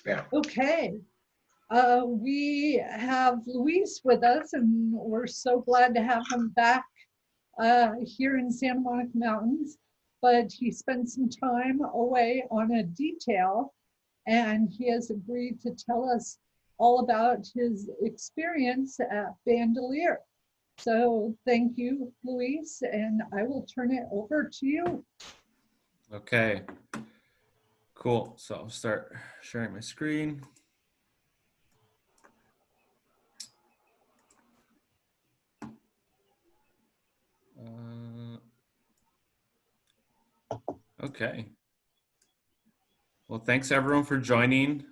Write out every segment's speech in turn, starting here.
Yeah. Okay. We have Luis with us, and we're so glad to have him back here in Santa Monica Mountains. But he spent some time away on a detail, and he has agreed to tell us all about his experience at Bandelier. So thank you, Luis, and I will turn it over to you. Okay, cool. So I'll start sharing my screen. Okay. Well, thanks everyone for joining.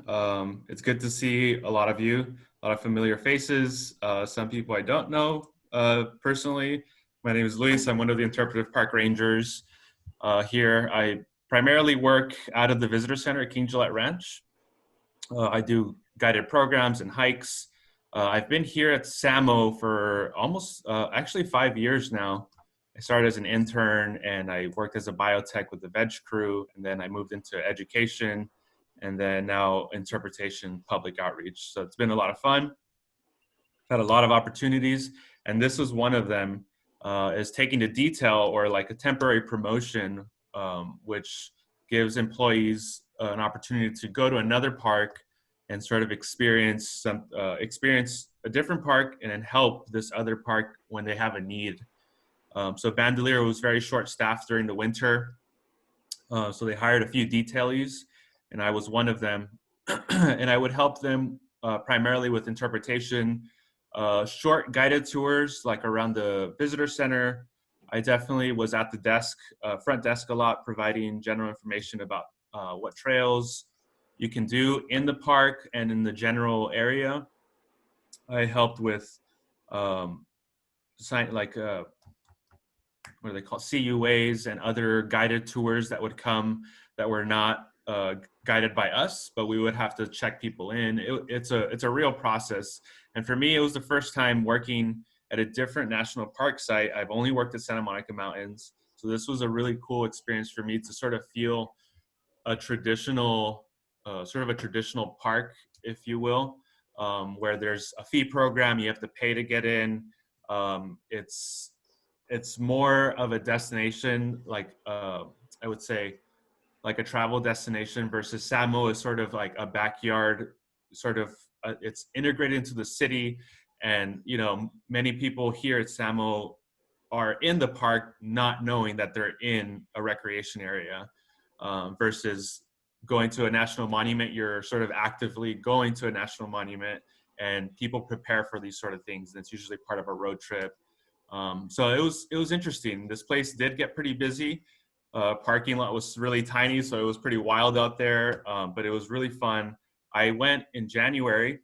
It's good to see a lot of you, a lot of familiar faces, some people I don't know personally. My name is Luis. I'm one of the interpretive park rangers here. I primarily work out of the visitor center at King Gillette Ranch. I do guided programs and hikes. I've been here at SAMO for almost actually 5 years now. I started as an intern and I worked as a biotech with the veg crew, and then I moved into education and then now interpretation, public outreach. So it's been a lot of fun. I've had a lot of opportunities, and this was one of them, is taking the detail or like a temporary promotion, which gives employees an opportunity to go to another park and sort of experience a different park and then help this other park when they have a need. So Bandelier was very short staffed during the winter. So they hired a few detailees, and I was one of them. And I would help them primarily with interpretation, short guided tours like around the visitor center. I definitely was at the desk, front desk a lot, providing general information about what trails you can do in the park and in the general area. I helped with like what are they called, CUAs and other guided tours that would come that were not guided by us, but we would have to check people in. It's a real process. And for me, it was the first time working at a different national park site. I've only worked at Santa Monica Mountains. So this was a really cool experience for me to sort of feel a traditional, sort of a traditional park, if you will, where there's a fee program, you have to pay to get in. It's more of a destination, like I would say, like a travel destination, versus Samo is sort of like a backyard, sort of. It's integrated into the city, and many people here at Samo are in the park not knowing that they're in a recreation area, versus going to a national monument. You're sort of actively going to a national monument, and people prepare for these sort of things, and it's usually part of a road trip. So it was interesting. This place did get pretty busy. Parking lot was really tiny, so it was pretty wild out there, but it was really fun. I went in January,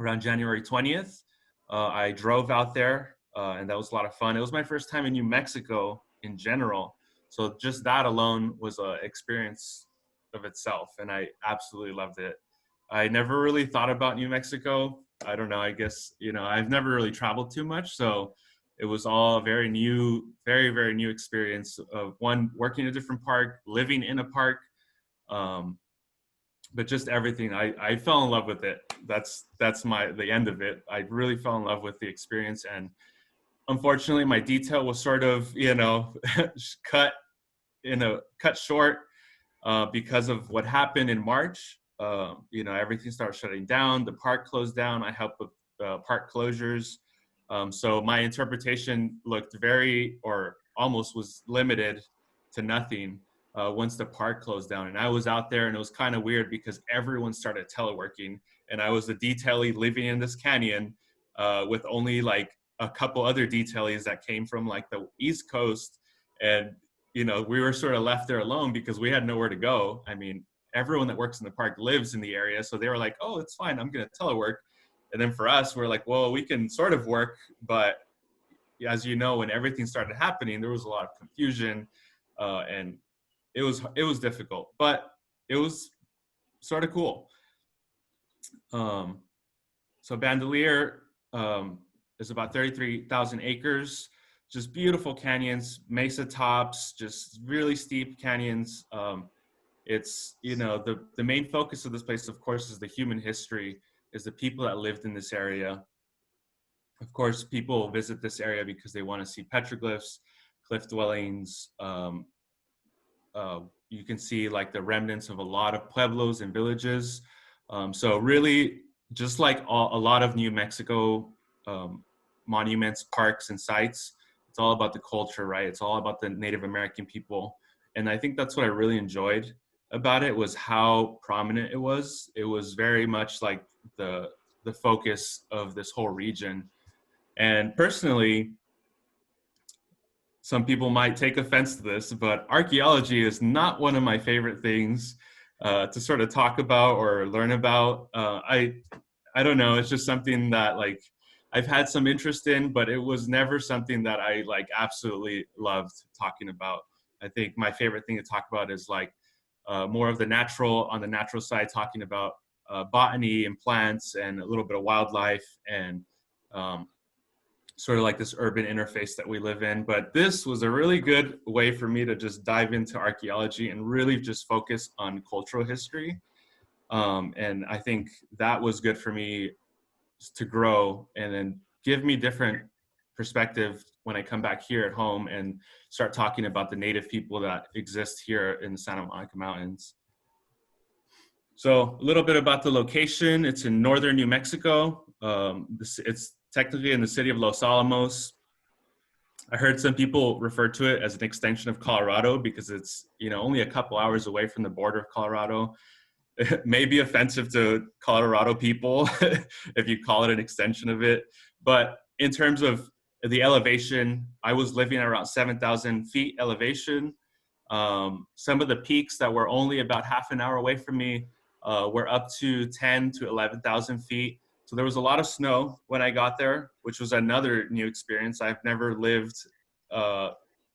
around January 20th. I drove out there, and that was a lot of fun. It was my first time in New Mexico in general, so just that alone was an experience of itself, and I absolutely loved it. I never really thought about New Mexico. I don't know, I guess, I've never really traveled too much, so it was all a very new, very, very new experience of one, working in a different park, living in a park, um, but just everything. I fell in love with it. That's the end of it. I really fell in love with the experience, and unfortunately, my detail was sort of cut cut short because of what happened in March. Everything started shutting down. The park closed down. I helped with park closures. So my interpretation looked or almost was limited to nothing once the park closed down. And I was out there, and it was kind of weird because everyone started teleworking, and I was the detailee living in this canyon with only like a couple other detailees that came from like the East Coast. And we were sort of left there alone because we had nowhere to go. I mean, everyone that works in the park lives in the area, so they were like, "Oh, it's fine. I'm going to telework." And then for us, we're like, "Well, we can sort of work, but as you know, when everything started happening, there was a lot of confusion, and it was difficult, but it was sort of cool." Um, so Bandelier is about 33,000 acres, just beautiful canyons, mesa tops, just really steep canyons. It's, you know, the main focus of this place, of course, is the human history, is the people that lived in this area. Of course, people visit this area because they want to see petroglyphs, cliff dwellings. You can see like the remnants of a lot of pueblos and villages. So really, just like a lot of New Mexico monuments, parks, and sites, it's all about the culture, right? It's all about the Native American people. And I think that's what I really enjoyed about it, was how prominent it was. It was very much like the focus of this whole region. And personally, some people might take offense to this, but archaeology is not one of my favorite things to sort of talk about or learn about. I don't know. It's just something that like I've had some interest in, but it was never something that I like absolutely loved talking about. I think my favorite thing to talk about is like more of the natural, on the natural side, talking about botany and plants and a little bit of wildlife and um, sort of like this urban interface that we live in. But this was a really good way for me to just dive into archaeology and really just focus on cultural history. And I think that was good for me to grow and then give me different perspective when I come back here at home and start talking about the native people that exist here in the Santa Monica Mountains. So a little bit about the location. It's in northern New Mexico. It's technically in the city of Los Alamos. I heard some people refer to it as an extension of Colorado because it's, you know, only a couple hours away from the border of Colorado. It may be offensive to Colorado people if you call it an extension of it. But in terms of the elevation, I was living at around 7,000 feet elevation. Some of the peaks that were only about half an hour away from me were up to 10 to 11,000 feet. So there was a lot of snow when I got there, which was another new experience. I've never lived,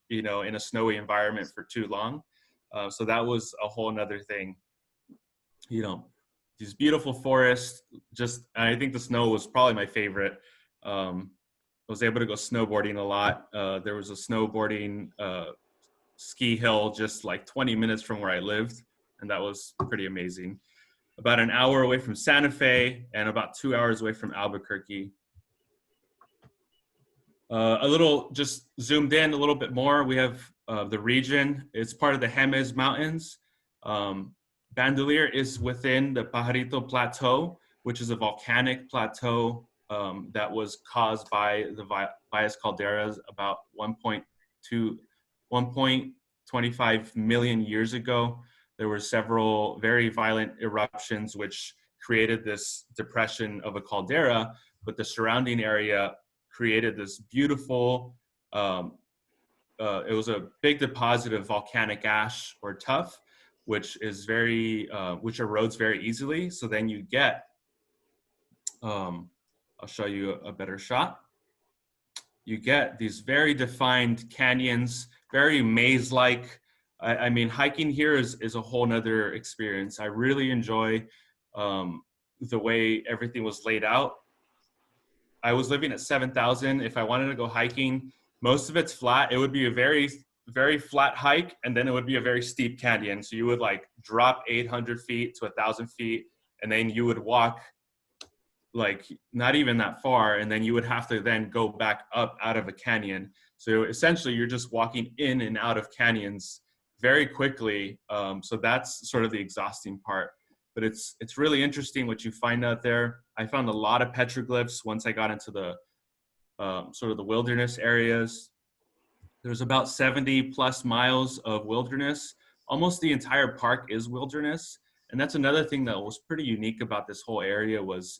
you know, in a snowy environment for too long. So that was a whole nother thing. You know, these beautiful forests. Just, I think the snow was probably my favorite. I was able to go snowboarding a lot. There was a snowboarding ski hill just like 20 minutes from where I lived, and that was pretty amazing. About an hour away from Santa Fe and about 2 hours away from Albuquerque. A little, just zoomed in a little bit more, we have the region. It's part of the Jemez Mountains. Um, Bandelier is within the Pajarito Plateau, which is a volcanic plateau that was caused by the Valles calderas about 1.25 million years ago. There were several very violent eruptions which created this depression of a caldera, but the surrounding area created this beautiful, it was a big deposit of volcanic ash or tuff, which is which erodes very easily. So then you get, I'll show you a better shot. You get these very defined canyons, very maze-like. I mean, hiking here is a whole nother experience. I really enjoy the way everything was laid out. I was living at 7,000. If I wanted to go hiking, most of it's flat. It would be a very, very flat hike, and then it would be a very steep canyon. So you would like drop 800 feet to 1,000 feet, and then you would walk like not even that far, and then you would have to then go back up out of a canyon. So essentially, you're just walking in and out of canyons very quickly. So that's sort of the exhausting part. But it's really interesting what you find out there. I found a lot of petroglyphs once I got into the sort of the wilderness areas. There's about 70 plus miles of wilderness. Almost the entire park is wilderness. And that's another thing that was pretty unique about this whole area was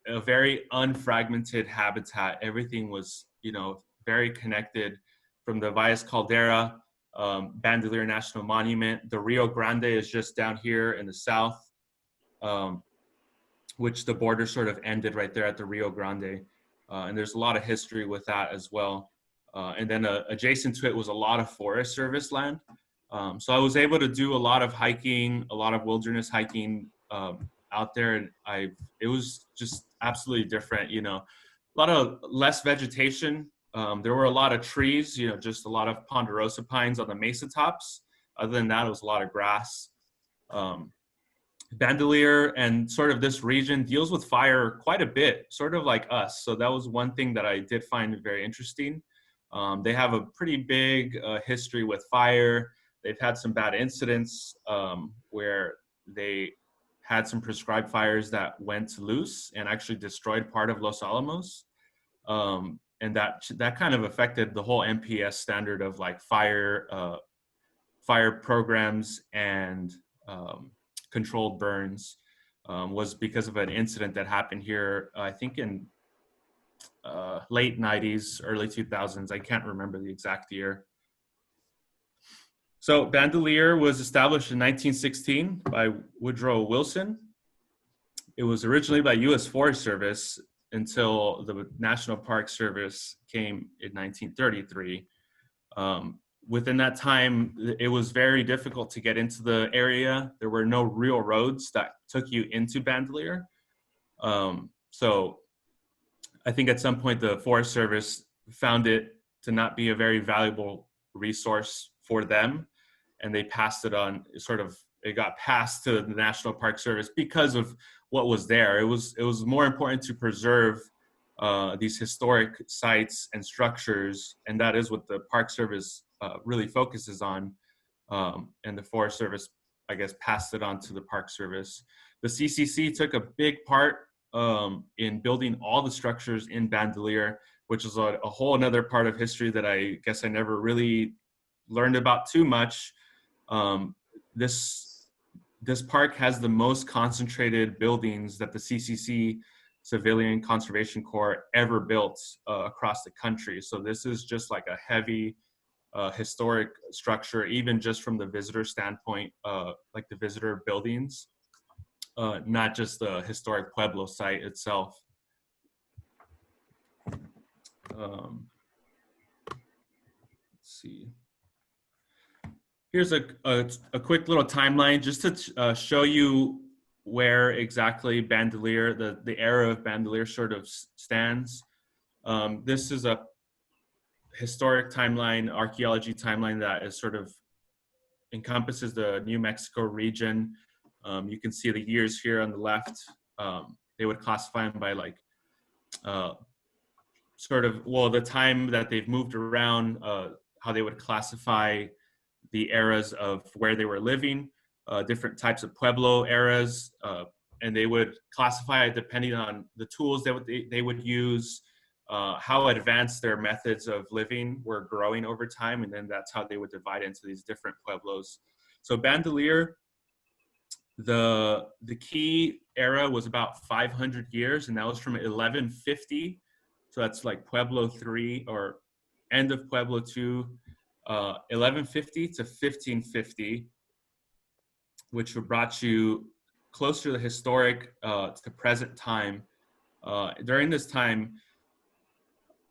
a very unfragmented habitat. Everything was, you know, very connected from the Valles Caldera, Bandelier National Monument. The Rio Grande is just down here in the south, which the border sort of ended right there at the Rio Grande. And there's a lot of history with that as well. And then adjacent to it was a lot of Forest Service land. So I was able to do a lot of hiking, a lot of wilderness hiking out there. And it was just absolutely different, you know, a lot of less vegetation. There were a lot of trees, you know, just a lot of ponderosa pines on the mesa tops. Other than that, it was a lot of grass. Bandelier and sort of this region deals with fire quite a bit, sort of like us. So that was one thing that I did find very interesting. They have a pretty big history with fire. They've had some bad incidents where they had some prescribed fires that went loose and actually destroyed part of Los Alamos. And that kind of affected the whole NPS standard of like fire programs and controlled burns, was because of an incident that happened here, I think in late 90s, early 2000s. I can't remember the exact year. So Bandelier was established in 1916 by Woodrow Wilson. It was originally by U.S. Forest Service until the National Park Service came in 1933. Within that time, it was very difficult to get into the area. There were no real roads that took you into Bandelier. So I think at some point the Forest Service found it to not be a very valuable resource for them, and they passed it on, it got passed to the National Park Service because of what was there. It was more important to preserve these historic sites and structures, and that is what the Park Service really focuses on. And the Forest Service, I guess, passed it on to the Park Service. The CCC took a big part in building all the structures in Bandelier, which is a whole another part of history that I guess I never really learned about too much. This park has the most concentrated buildings that the CCC, Civilian Conservation Corps, ever built across the country. So this is just like a heavy historic structure, even just from the visitor standpoint, like the visitor buildings, not just the historic Pueblo site itself. Let's see. Here's a quick little timeline just to show you where exactly Bandelier, the era of Bandelier sort of stands. This is a historic timeline, archaeology timeline that is sort of encompasses the New Mexico region. You can see the years here on the left. They would classify them by like the time that they've moved around, how they would classify the eras of where they were living, different types of Pueblo eras, and they would classify it depending on the tools that they would use, how advanced their methods of living were growing over time, and then that's how they would divide into these different Pueblos. So Bandelier, the key era was about 500 years, and that was from 1150. So that's like Pueblo 3 or end of Pueblo 2, 1150 to 1550, which brought you closer to the historic to present time. During this time,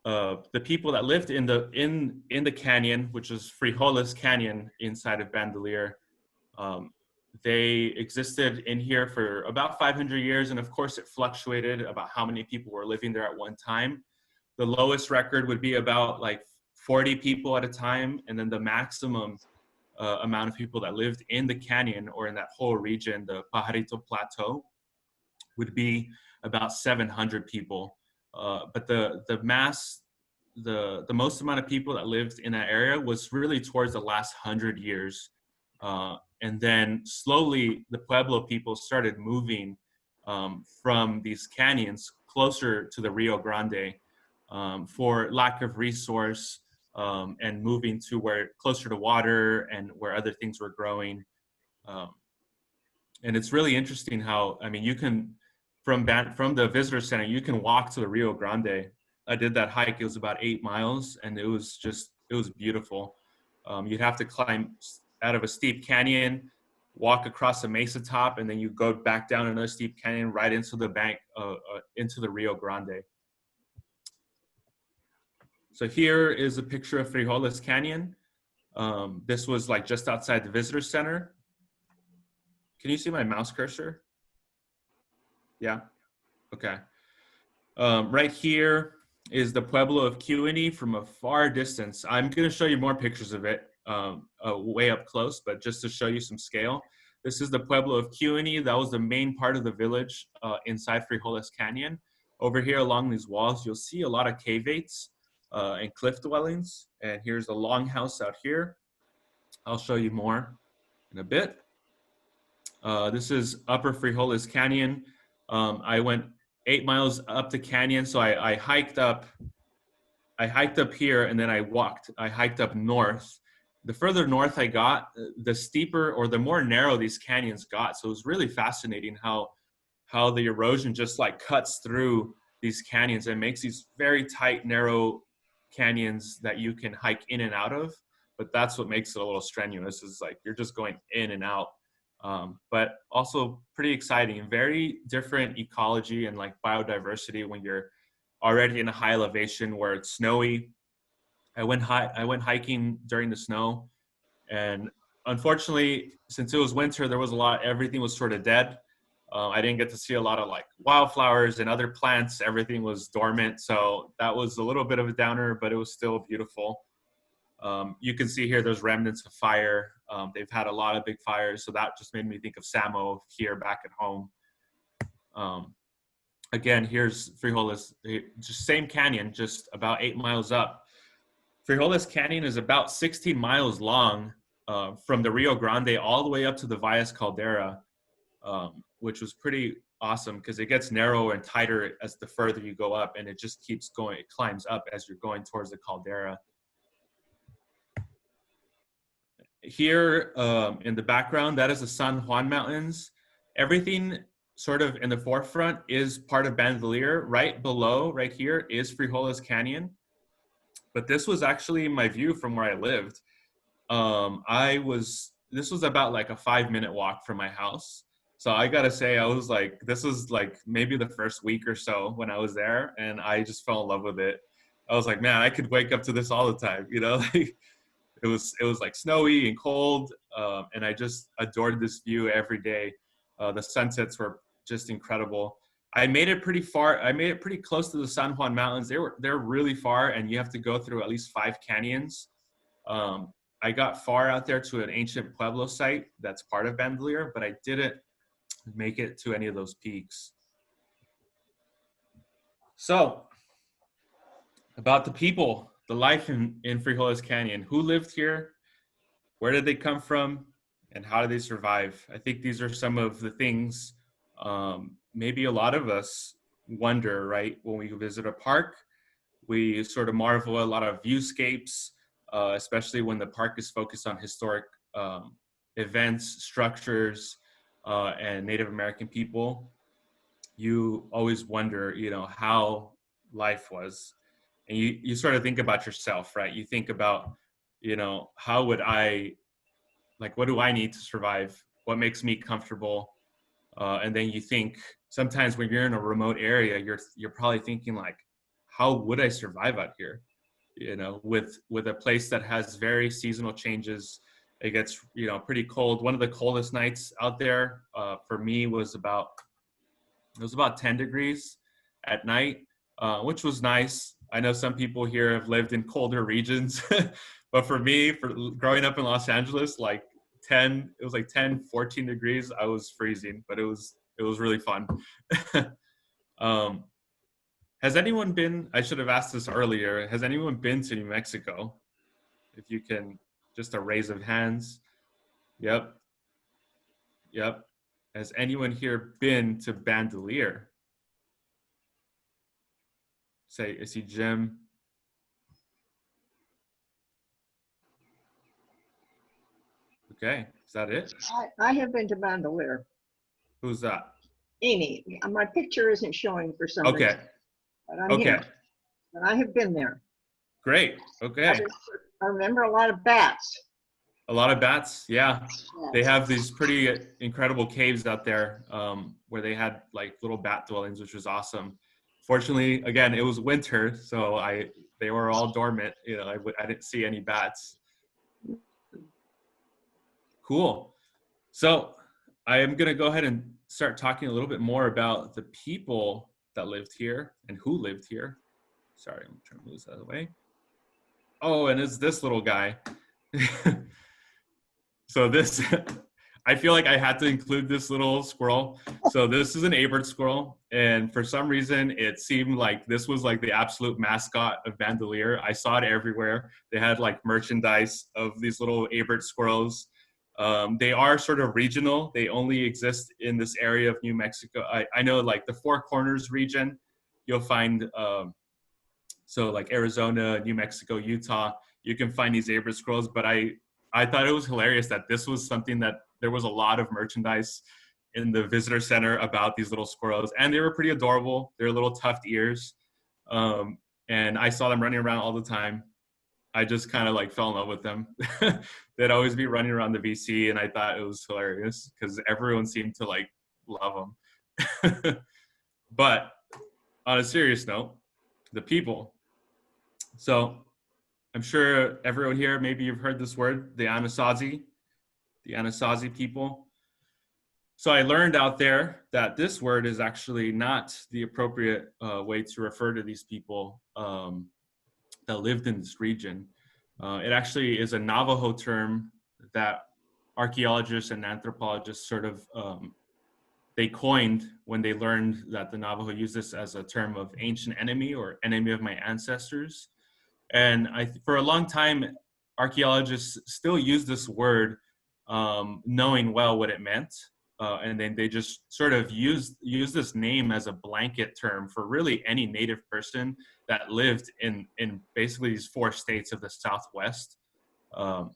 the people that lived in the canyon, which is Frijoles Canyon inside of Bandelier, they existed in here for about 500 years, and of course it fluctuated about how many people were living there at one time. The lowest record would be about like 40 people at a time, and then the maximum amount of people that lived in the canyon or in that whole region, the Pajarito Plateau, would be about 700 people. But the most amount of people that lived in that area was really towards the last 100 years. And then slowly the Pueblo people started moving from these canyons closer to the Rio Grande for lack of resource, and moving to where closer to water and where other things were growing. And it's really interesting how, I mean, you can, from the visitor center, you can walk to the Rio Grande. I did that hike. It was about 8 miles, and it was beautiful. You'd have to climb out of a steep canyon, walk across a mesa top, and then you go back down another steep canyon right into the bank, into the Rio Grande. So here is a picture of Frijoles Canyon. This was like just outside the visitor center. Can you see my mouse cursor? Yeah, okay. Right here is the Pueblo of Cochiti from a far distance. I'm gonna show you more pictures of it way up close, but just to show you some scale. This is the Pueblo of Cuny. That was the main part of the village inside Frijoles Canyon. Over here along these walls, you'll see a lot of caveates and cliff dwellings. And here's a longhouse out here. I'll show you more in a bit. This is Upper Frijoles Canyon. I went 8 miles up the canyon, so I hiked up. I hiked up here and then I hiked up north. The further north I got, the steeper or the more narrow these canyons got. So it was really fascinating how the erosion just like cuts through these canyons and makes these very tight, narrow canyons that you can hike in and out of. But that's what makes it a little strenuous, is like you're just going in and out. But also pretty exciting, very different ecology and like biodiversity when you're already in a high elevation where it's snowy. I went hiking during the snow, and unfortunately, since it was winter, there was everything was sort of dead. I didn't get to see a lot of like wildflowers and other plants. Everything was dormant, so that was a little bit of a downer, but it was still beautiful. You can see here there's remnants of fire. They've had a lot of big fires, so that just made me think of Samo here back at home. Again, here's Frijoles, just same canyon, just about 8 miles up. Frijoles Canyon is about 16 miles long from the Rio Grande all the way up to the Valles Caldera, which was pretty awesome because it gets narrower and tighter as the further you go up, and it just keeps going, it climbs up as you're going towards the caldera. Here in the background, that is the San Juan Mountains. Everything sort of in the forefront is part of Bandelier. Right below, right here, is Frijoles Canyon. But this was actually my view from where I lived. This was about like a 5-minute walk from my house. So I gotta say, I was like, this was like maybe the first week or so when I was there, and I just fell in love with it. I was like, man, I could wake up to this all the time, you know? Like, it was like snowy and cold, and I just adored this view every day. The sunsets were just incredible. I made it pretty far. I made it pretty close to the San Juan Mountains. They're really far, and you have to go through at least 5 canyons. I got far out there to an ancient Pueblo site that's part of Bandelier, but I didn't make it to any of those peaks. So, about the people, the life in Frijoles Canyon. Who lived here? Where did they come from? And how did they survive? I think these are some of the things maybe a lot of us wonder, right? When we visit a park, we sort of marvel at a lot of viewscapes, especially when the park is focused on historic events, structures, and Native American people. You always wonder, you know, how life was. And you sort of think about yourself, right? You think about, you know, how would I, like, what do I need to survive? What makes me comfortable? And then you think sometimes when you're in a remote area, you're probably thinking like, how would I survive out here? You know, with a place that has very seasonal changes. It gets, you know, pretty cold. One of the coldest nights out there for me was about 10 degrees at night, which was nice. I know some people here have lived in colder regions, but for me, for growing up in Los Angeles, like it was like 10, 14 degrees. I was freezing, but it was really fun. Has anyone been, I should have asked this earlier, has anyone been to New Mexico? If you can, just a raise of hands. Yep. Has anyone here been to Bandelier? Say, I see Jim. Okay, is that it? I have been to Bandelier. Who's that? Amy, my picture isn't showing for some Okay. reason, but I'm Okay. here. And I have been there. Great. Okay. I remember a lot of bats. A lot of bats. Yeah. Yes. They have these pretty incredible caves out there where they had like little bat dwellings, which was awesome. Fortunately, again, it was winter, so they were all dormant. You know, I didn't see any bats. Cool. So I am going to go ahead and start talking a little bit more about the people that lived here and who lived here. Sorry, I'm trying to move this out of the way. Oh, and it's this little guy. So this, I feel like I had to include this little squirrel. So this is an Abert squirrel, and for some reason, it seemed like this was like the absolute mascot of Bandelier. I saw it everywhere. They had like merchandise of these little Abert squirrels. They are sort of regional. They only exist in this area of New Mexico. I know like the Four Corners region, you'll find, so like Arizona, New Mexico, Utah, you can find these Abert squirrels, but I thought it was hilarious that this was something that there was a lot of merchandise in the visitor center about these little squirrels, and they were pretty adorable. They're little tufted ears, and I saw them running around all the time. I just kind of like fell in love with them. They'd always be running around the VC, and I thought it was hilarious because everyone seemed to like love them. But on a serious note, the people. So I'm sure everyone here, maybe you've heard this word, the Anasazi people. So I learned out there that this word is actually not the appropriate way to refer to these people that lived in this region. It actually is a Navajo term that archaeologists and anthropologists sort of, they coined when they learned that the Navajo used this as a term of ancient enemy or enemy of my ancestors. And for a long time, archaeologists still use this word, knowing well what it meant. And then they just sort of use this name as a blanket term for really any native person that lived in basically these 4 states of the Southwest. I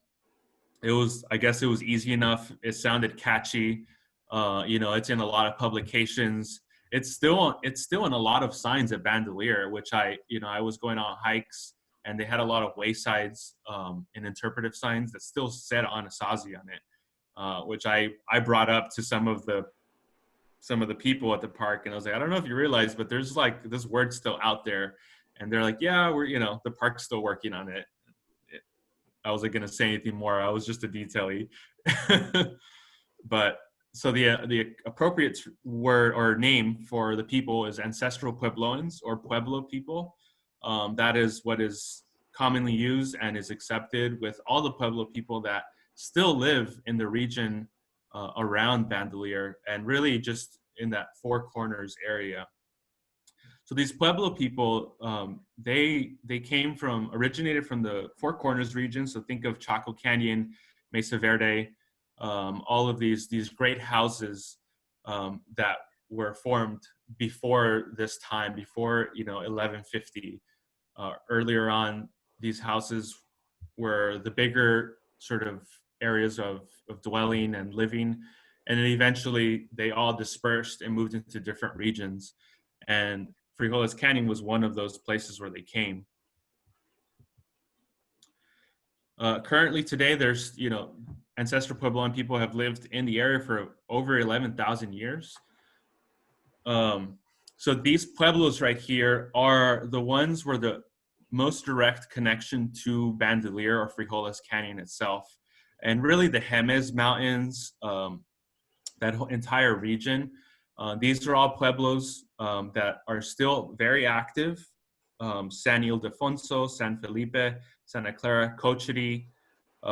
guess it was easy enough. It sounded catchy. It's in a lot of publications. It's still in a lot of signs at Bandelier, which I was going on hikes, and they had a lot of waysides and interpretive signs that still said Anasazi on it, which I brought up to some of the people at the park, and I was like, I don't know if you realize, but there's like this word still out there, and they're like, yeah, the park's still working on it. I wasn't gonna say anything more. I was just a detailee. But so the appropriate word or name for the people is Ancestral Puebloans or Pueblo people. That is what is commonly used and is accepted with all the Pueblo people that still live in the region around Bandelier and really just in that Four Corners area. So these Pueblo people, they originated from the Four Corners region. So think of Chaco Canyon, Mesa Verde, all of these great houses that were formed before this time, before 1150. Earlier on, these houses were the bigger sort of areas of dwelling and living, and then eventually they all dispersed and moved into different regions. And Frijoles Canyon was one of those places where they came. Currently today, there's, Ancestral Puebloan people have lived in the area for over 11,000 years. So these pueblos right here are the ones where the most direct connection to Bandelier or Frijoles Canyon itself. And really the Jemez Mountains, that whole entire region, these are all pueblos that are still very active. San Ildefonso, San Felipe, Santa Clara, Cochiti.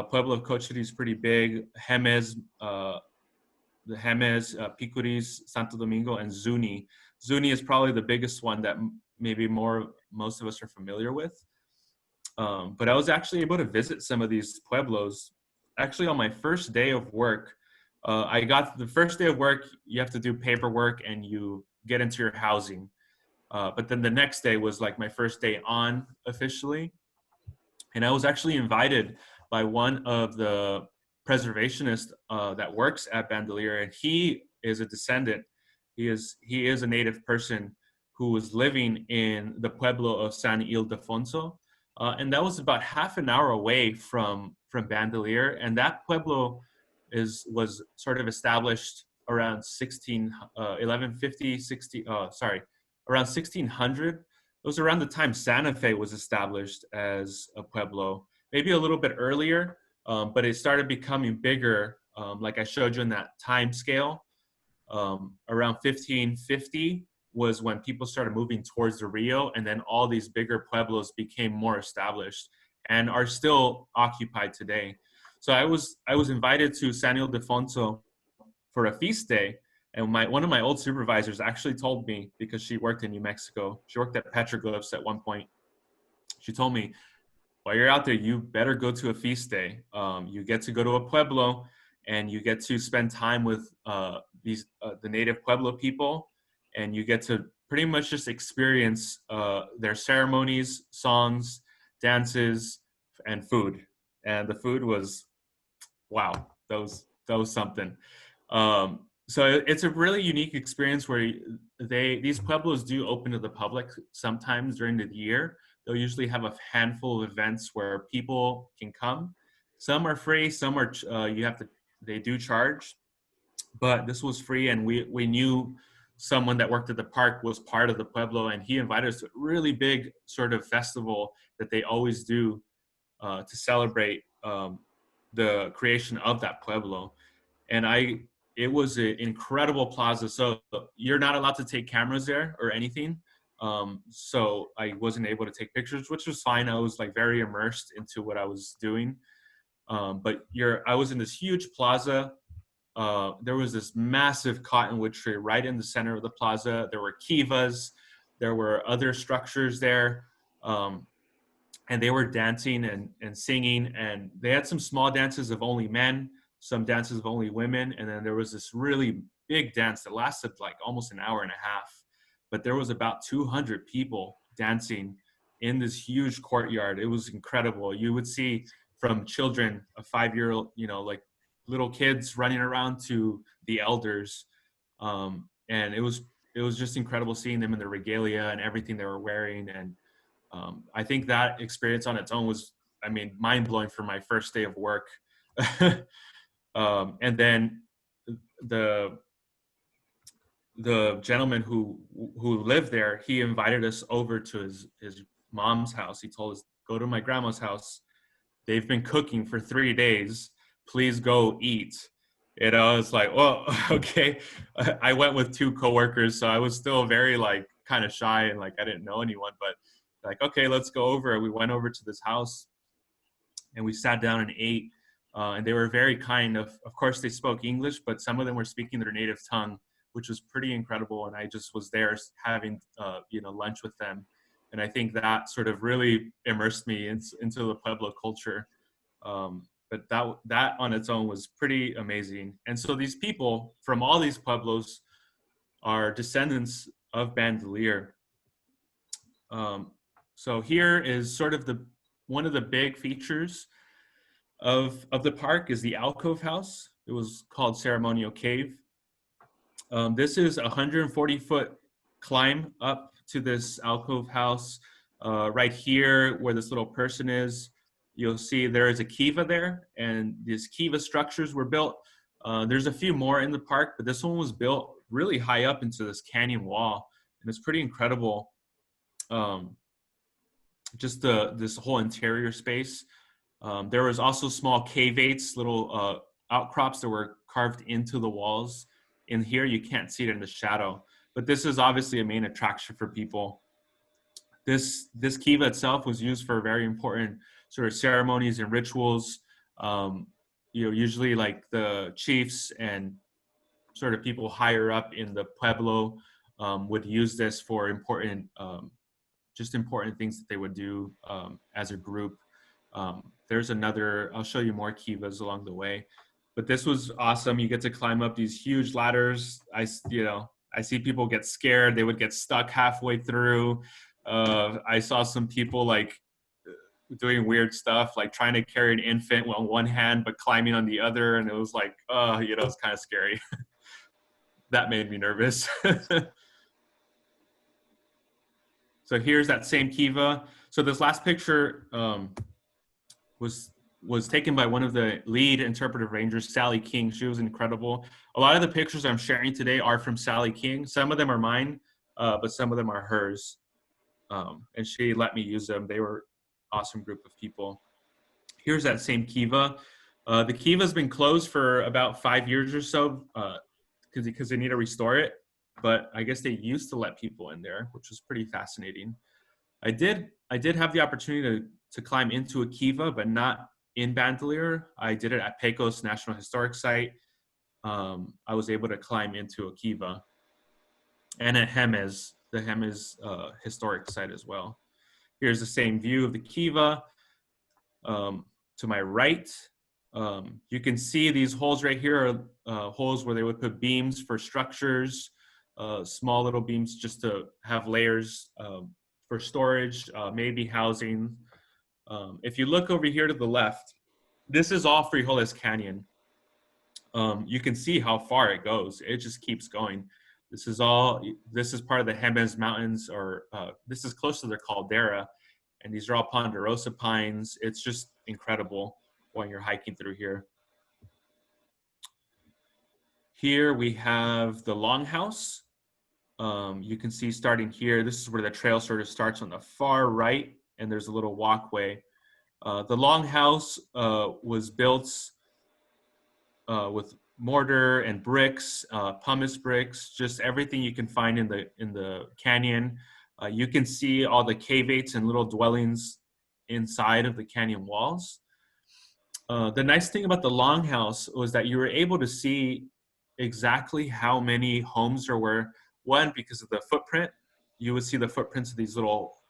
Pueblo of Cochiti is pretty big. Jemez, the Jemez, Picuris, Santo Domingo, and Zuni. Zuni is probably the biggest one that maybe most of us are familiar with. But I was actually able to visit some of these pueblos. Actually, on my first day of work, the first day of work, you have to do paperwork and you get into your housing. But then the next day was like my first day on officially. And I was actually invited by one of the preservationists that works at Bandelier, and he is a descendant. He is a native person who was living in the pueblo of San Ildefonso. And that was about half an hour away from Bandelier. And that pueblo was sort of established around 1600. It was around the time Santa Fe was established as a pueblo, maybe a little bit earlier, but it started becoming bigger, like I showed you in that time scale. Around 1550 was when people started moving towards the Rio, and then all these bigger pueblos became more established and are still occupied today. So I was invited to San Ildefonso for a feast day. And one of my old supervisors actually told me, because she worked in New Mexico, she worked at Petroglyphs at one point. She told me, while you're out there, you better go to a feast day. You get to go to a pueblo, and you get to spend time with the native Pueblo people, and you get to pretty much just experience their ceremonies, songs, dances, and food. And the food was, wow, that was something. So it's a really unique experience where these pueblos do open to the public sometimes during the year. They'll usually have a handful of events where people can come. Some are free, some are they do charge, but this was free, and we knew someone that worked at the park was part of the pueblo, and he invited us to a really big sort of festival that they always do to celebrate the creation of that pueblo. And it was an incredible plaza. So you're not allowed to take cameras there or anything. So I wasn't able to take pictures, which was fine. I was like very immersed into what I was doing. But I was in this huge plaza. There was this massive cottonwood tree right in the center of the plaza. There were kivas. There were other structures there. And they were dancing and singing. And they had some small dances of only men, some dances of only women. And then there was this really big dance that lasted like almost an hour and a half. But there was about 200 people dancing in this huge courtyard. It was incredible. You would see from children, a 5-year-old, like little kids running around, to the elders. And it was just incredible seeing them in their regalia and everything they were wearing. And I think that experience on its own was, mind-blowing for my first day of work. And then the gentleman who lived there, he invited us over to his mom's house. He told us, go to my grandma's house. They've been cooking for 3 days. Please go eat. And I was like, well, okay. I went with 2 coworkers, so I was still very like kind of shy and like I didn't know anyone, but like, okay, let's go over. And we went over to this house and we sat down and ate. And they were very kind. Of course, they spoke English, but some of them were speaking their native tongue, which was pretty incredible. And I just was there having, lunch with them. And I think that sort of really immersed me into the Pueblo culture. But that on its own was pretty amazing. And so these people from all these pueblos are descendants of Bandelier. So here is sort of one of the big features of the park is the Alcove house. It was called Ceremonial Cave. This is a 140-foot climb up to this Alcove house. Right here where this little person is, you'll see there is a kiva there, and these kiva structures were built. There's a few more in the park, but this one was built really high up into this canyon wall, and it's pretty incredible. Just this whole interior space. There was also small caveates, little outcrops that were carved into the walls. In here, you can't see it in the shadow, but this is obviously a main attraction for people. This kiva itself was used for very important sort of ceremonies and rituals. Usually like the chiefs and sort of people higher up in the Pueblo would use this for important things that they would do as a group. There's I'll show you more kivas along the way, but this was awesome. You get to climb up these huge ladders. I see people get scared. They would get stuck halfway through. I saw some people like doing weird stuff, like trying to carry an infant on one hand, but climbing on the other. And it was like, it's kind of scary. That made me nervous. So here's that same kiva. So this last picture was taken by one of the lead interpretive rangers, Sally King. She was incredible. A lot of the pictures I'm sharing today are from Sally King. Some of them are mine, but some of them are hers. And she let me use them. They were an awesome group of people. Here's that same kiva. The kiva's been closed for about 5 years or so because they need to restore it. But I guess they used to let people in there, which was pretty fascinating. I did have the opportunity to climb into a kiva, but not in Bandelier. I did it at Pecos National Historic Site. I was able to climb into a kiva. And at Jemez, the Jemez historic site as well. Here's the same view of the kiva. To my right, you can see these holes right here are holes where they would put beams for structures, small little beams just to have layers for storage, maybe housing. If you look over here to the left, this is all Frijoles Canyon. You can see how far it goes. It just keeps going. This is part of the Jemez Mountains, or this is close to the caldera, and these are all ponderosa pines. It's just incredible when you're hiking through here. Here we have the Longhouse. You can see starting here, this is where the trail sort of starts on the far right, and there's a little walkway. The Longhouse was built with mortar and bricks, pumice bricks, just everything you can find in the canyon. You can see all the caveates and little dwellings inside of the canyon walls. The nice thing about the Longhouse was that you were able to see exactly how many homes there were. One, because of the footprint, you would see the footprints of these little,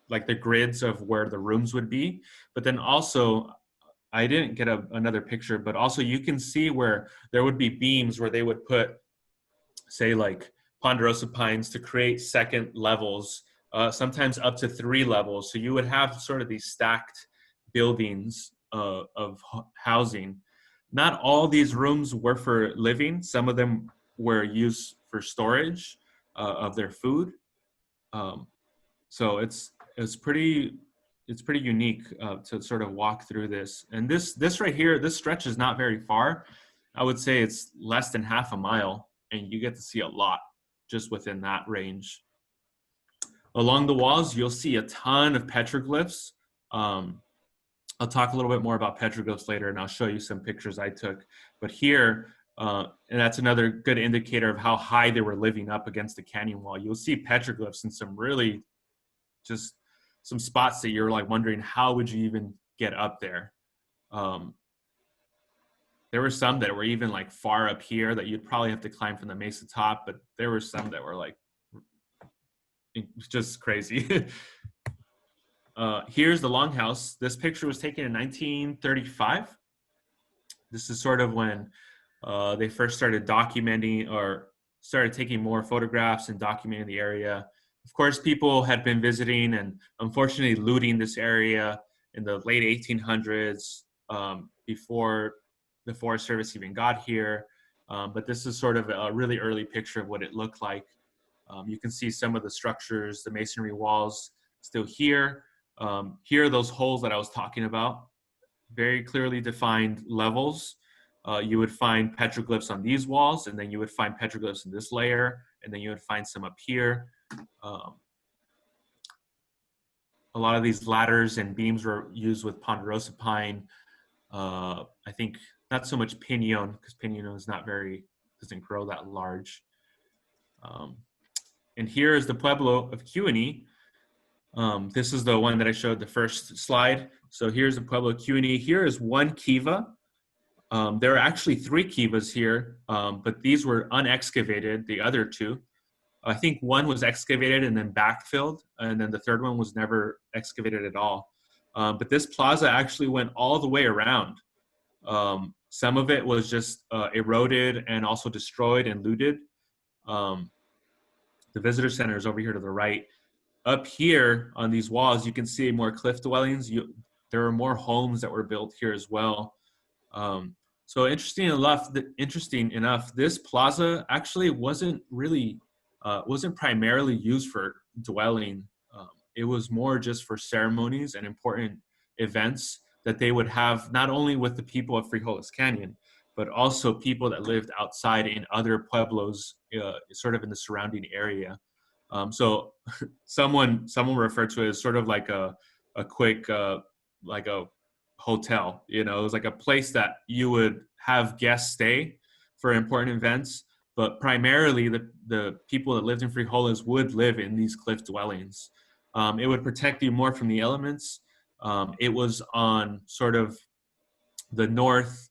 like the grids of where the rooms would be. But then also, I didn't get another picture, but also you can see where there would be beams where they would put, say, like ponderosa pines to create second levels, sometimes up to 3 levels. So you would have sort of these stacked buildings of housing. Not all these rooms were for living. Some of them were used for storage of their food. So it's pretty unique to sort of walk through this. And this right here, this stretch is not very far. I would say it's less than half a mile, and you get to see a lot just within that range. Along the walls, you'll see a ton of petroglyphs. I'll talk a little bit more about petroglyphs later, and I'll show you some pictures I took. But here, and that's another good indicator of how high they were living up against the canyon wall. You'll see petroglyphs in some really just some spots that you're like wondering, how would you even get up there? There were some that were even like far up here that you'd probably have to climb from the mesa top, but there were some that were like just crazy. Here's the Longhouse. This picture was taken in 1935. This is sort of when they first started documenting or started taking more photographs and documenting the area. Of course, people had been visiting and unfortunately looting this area in the late 1800s before the Forest Service even got here. But this is sort of a really early picture of what it looked like. You can see some of the structures, the masonry walls still here. Here are those holes that I was talking about. Very clearly defined levels. You would find petroglyphs on these walls, and then you would find petroglyphs in this layer, and then you would find some up here. A lot of these ladders and beams were used with ponderosa pine. I think not so much pinon, because pinon is doesn't grow that large. And here is the Pueblo of Cuny. This is the one that I showed the first slide. So here's the Pueblo of Cuny. Here is one kiva. There are actually 3 kivas here, but these were unexcavated, the other 2. I think one was excavated and then backfilled, and then the third one was never excavated at all. But this plaza actually went all the way around. Some of it was just eroded and also destroyed and looted. The visitor center is over here to the right. Up here on these walls, you can see more cliff dwellings. There are more homes that were built here as well. So interesting enough, this plaza actually wasn't primarily used for dwelling. It was more just for ceremonies and important events that they would have, not only with the people of Frijoles Canyon, but also people that lived outside in other pueblos, sort of in the surrounding area. So someone referred to it as sort of like a quick, like a hotel. It was like a place that you would have guests stay for important events, but primarily the people that lived in Frijoles would live in these cliff dwellings. It would protect you more from the elements. It was on sort of the north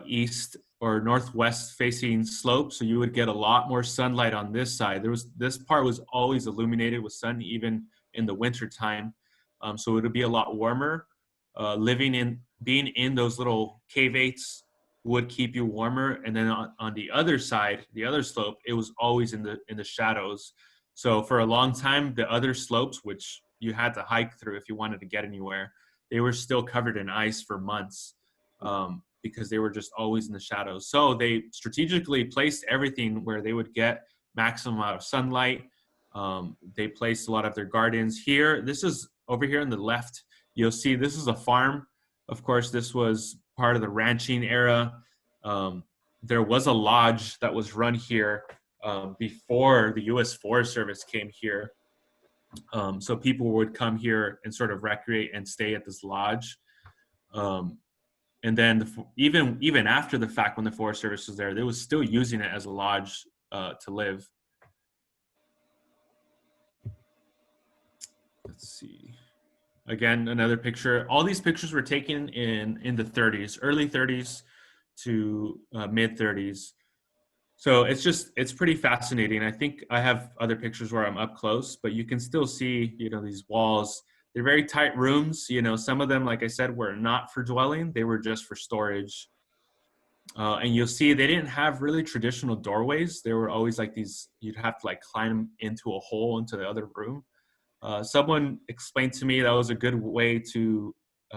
east or northwest facing slope, so you would get a lot more sunlight on this side. This part was always illuminated with sun, even in the winter time, so it would be a lot warmer. Being in those little caveates would keep you warmer, and then on the other side, the other slope, it was always in the shadows. So for a long time, the other slopes, which you had to hike through if you wanted to get anywhere, they were still covered in ice for months, because they were just always in the shadows. So they strategically placed everything where they would get maximum amount of sunlight. They placed a lot of their gardens here. This is over here on the left. You'll see this is a farm. Of course, this was part of the ranching era. There was a lodge that was run here before the U.S. Forest Service came here. So people would come here and sort of recreate and stay at this lodge. And then even after the fact, when the Forest Service was there, they was still using it as a lodge to live. Let's see. Again, another picture. All these pictures were taken in the 30s, early 30s to mid 30s. So it's pretty fascinating. I think I have other pictures where I'm up close, but you can still see, these walls. They're very tight rooms. Some of them, like I said, were not for dwelling. They were just for storage. And you'll see they didn't have really traditional doorways. They were always like these, you'd have to like climb into a hole into the other room. Someone explained to me that was a good way to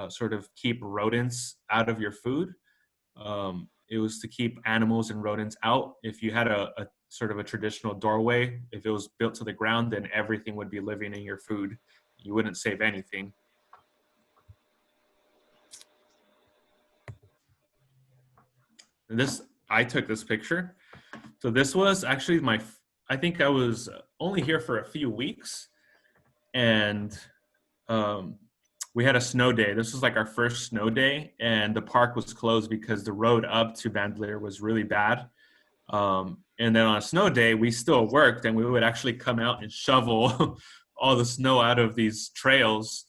sort of keep rodents out of your food. It was to keep animals and rodents out. If you had a sort of a traditional doorway, if it was built to the ground, then everything would be living in your food. You wouldn't save anything. And I took this picture. So this was actually I think I was only here for a few weeks, and we had a snow day. This was like our first snow day, and the park was closed because the road up to Bandelier was really bad. And then on a snow day, we still worked, and we would actually come out and shovel all the snow out of these trails.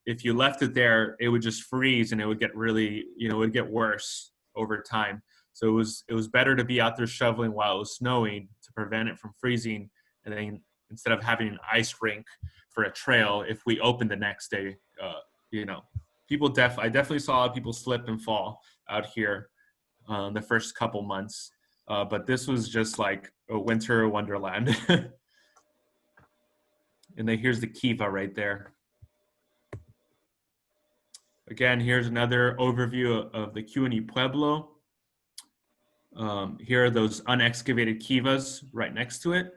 If you left it there, it would just freeze, and it would get really, it would get worse over time. So it was better to be out there shoveling while it was snowing to prevent it from freezing, and then instead of having an ice rink for a trail, if we opened the next day, I definitely saw people slip and fall out here the first couple months. But this was just like a winter wonderland. And then here's the kiva right there. Again, here's another overview of the Cochiti Pueblo. Here are those unexcavated kivas right next to it.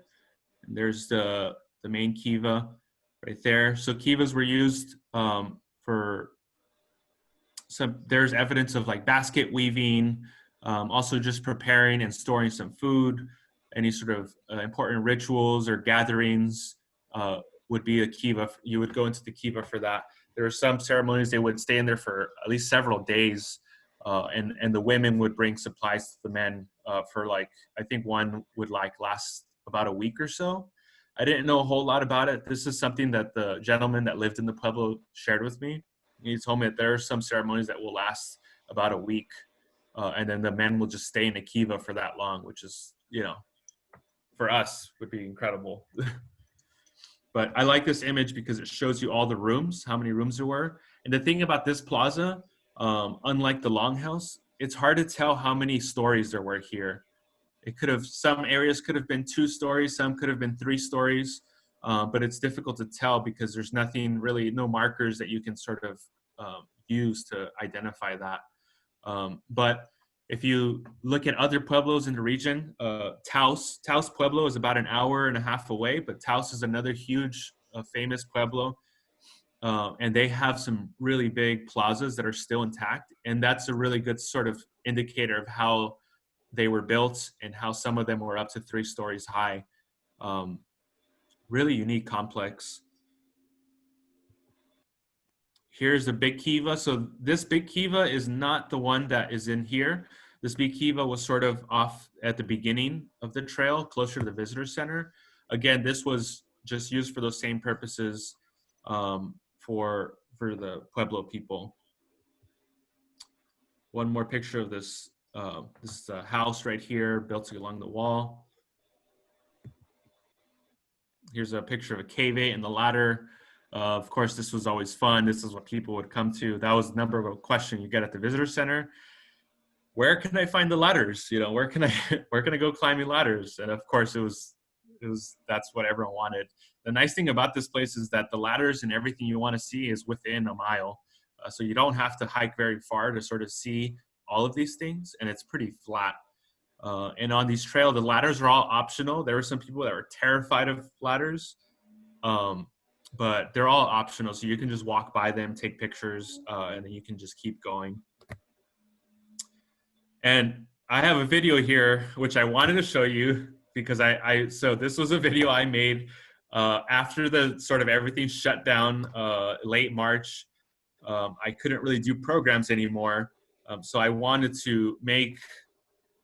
And there's the main kiva right there. So kivas were used for there's evidence of like basket weaving, also just preparing and storing some food. Any sort of important rituals or gatherings would be a kiva. You would go into the kiva for that. There were some ceremonies they would stay in there for at least several days, and the women would bring supplies to the men for like, I think one would like last about a week or so. I didn't know a whole lot about it. This is something that the gentleman that lived in the Pueblo shared with me. He told me that there are some ceremonies that will last about a week, and then the men will just stay in the kiva for that long, which is, for us would be incredible. But I like this image because it shows you all the rooms, how many rooms there were. And the thing about this plaza, unlike the Longhouse, it's hard to tell how many stories there were here. Some areas could have been 2 stories, some could have been 3 stories, but it's difficult to tell because there's nothing really, no markers that you can sort of use to identify that. But if you look at other pueblos in the region, Taos Pueblo is about an hour and a half away, but Taos is another huge, famous pueblo. And they have some really big plazas that are still intact. And that's a really good sort of indicator of how they were built and how some of them were up to 3 stories high. Really unique complex. Here's the big kiva. So this big kiva is not the one that is in here. This big kiva was sort of off at the beginning of the trail, closer to the visitor center. Again, this was just used for those same purposes for the Pueblo people. one more picture of this. This is a house right here built along the wall. Here's a picture of a cave 8 and the ladder. Of course, this was always fun. This is what people would come to. That was the number one question you get at the visitor center. Where can I find the ladders? You know, where can I go climbing ladders? And of course, that's what everyone wanted. The nice thing about this place is that the ladders and everything you want to see is within a mile. So you don't have to hike very far to sort of see all of these things, and it's pretty flat. And on these trails, the ladders are all optional. There were some people that were terrified of ladders, but they're all optional. So you can just walk by them, take pictures, and then you can just keep going. And I have a video here, which I wanted to show you because so this was a video I made after the sort of everything shut down late March. I couldn't really do programs anymore. So I wanted to make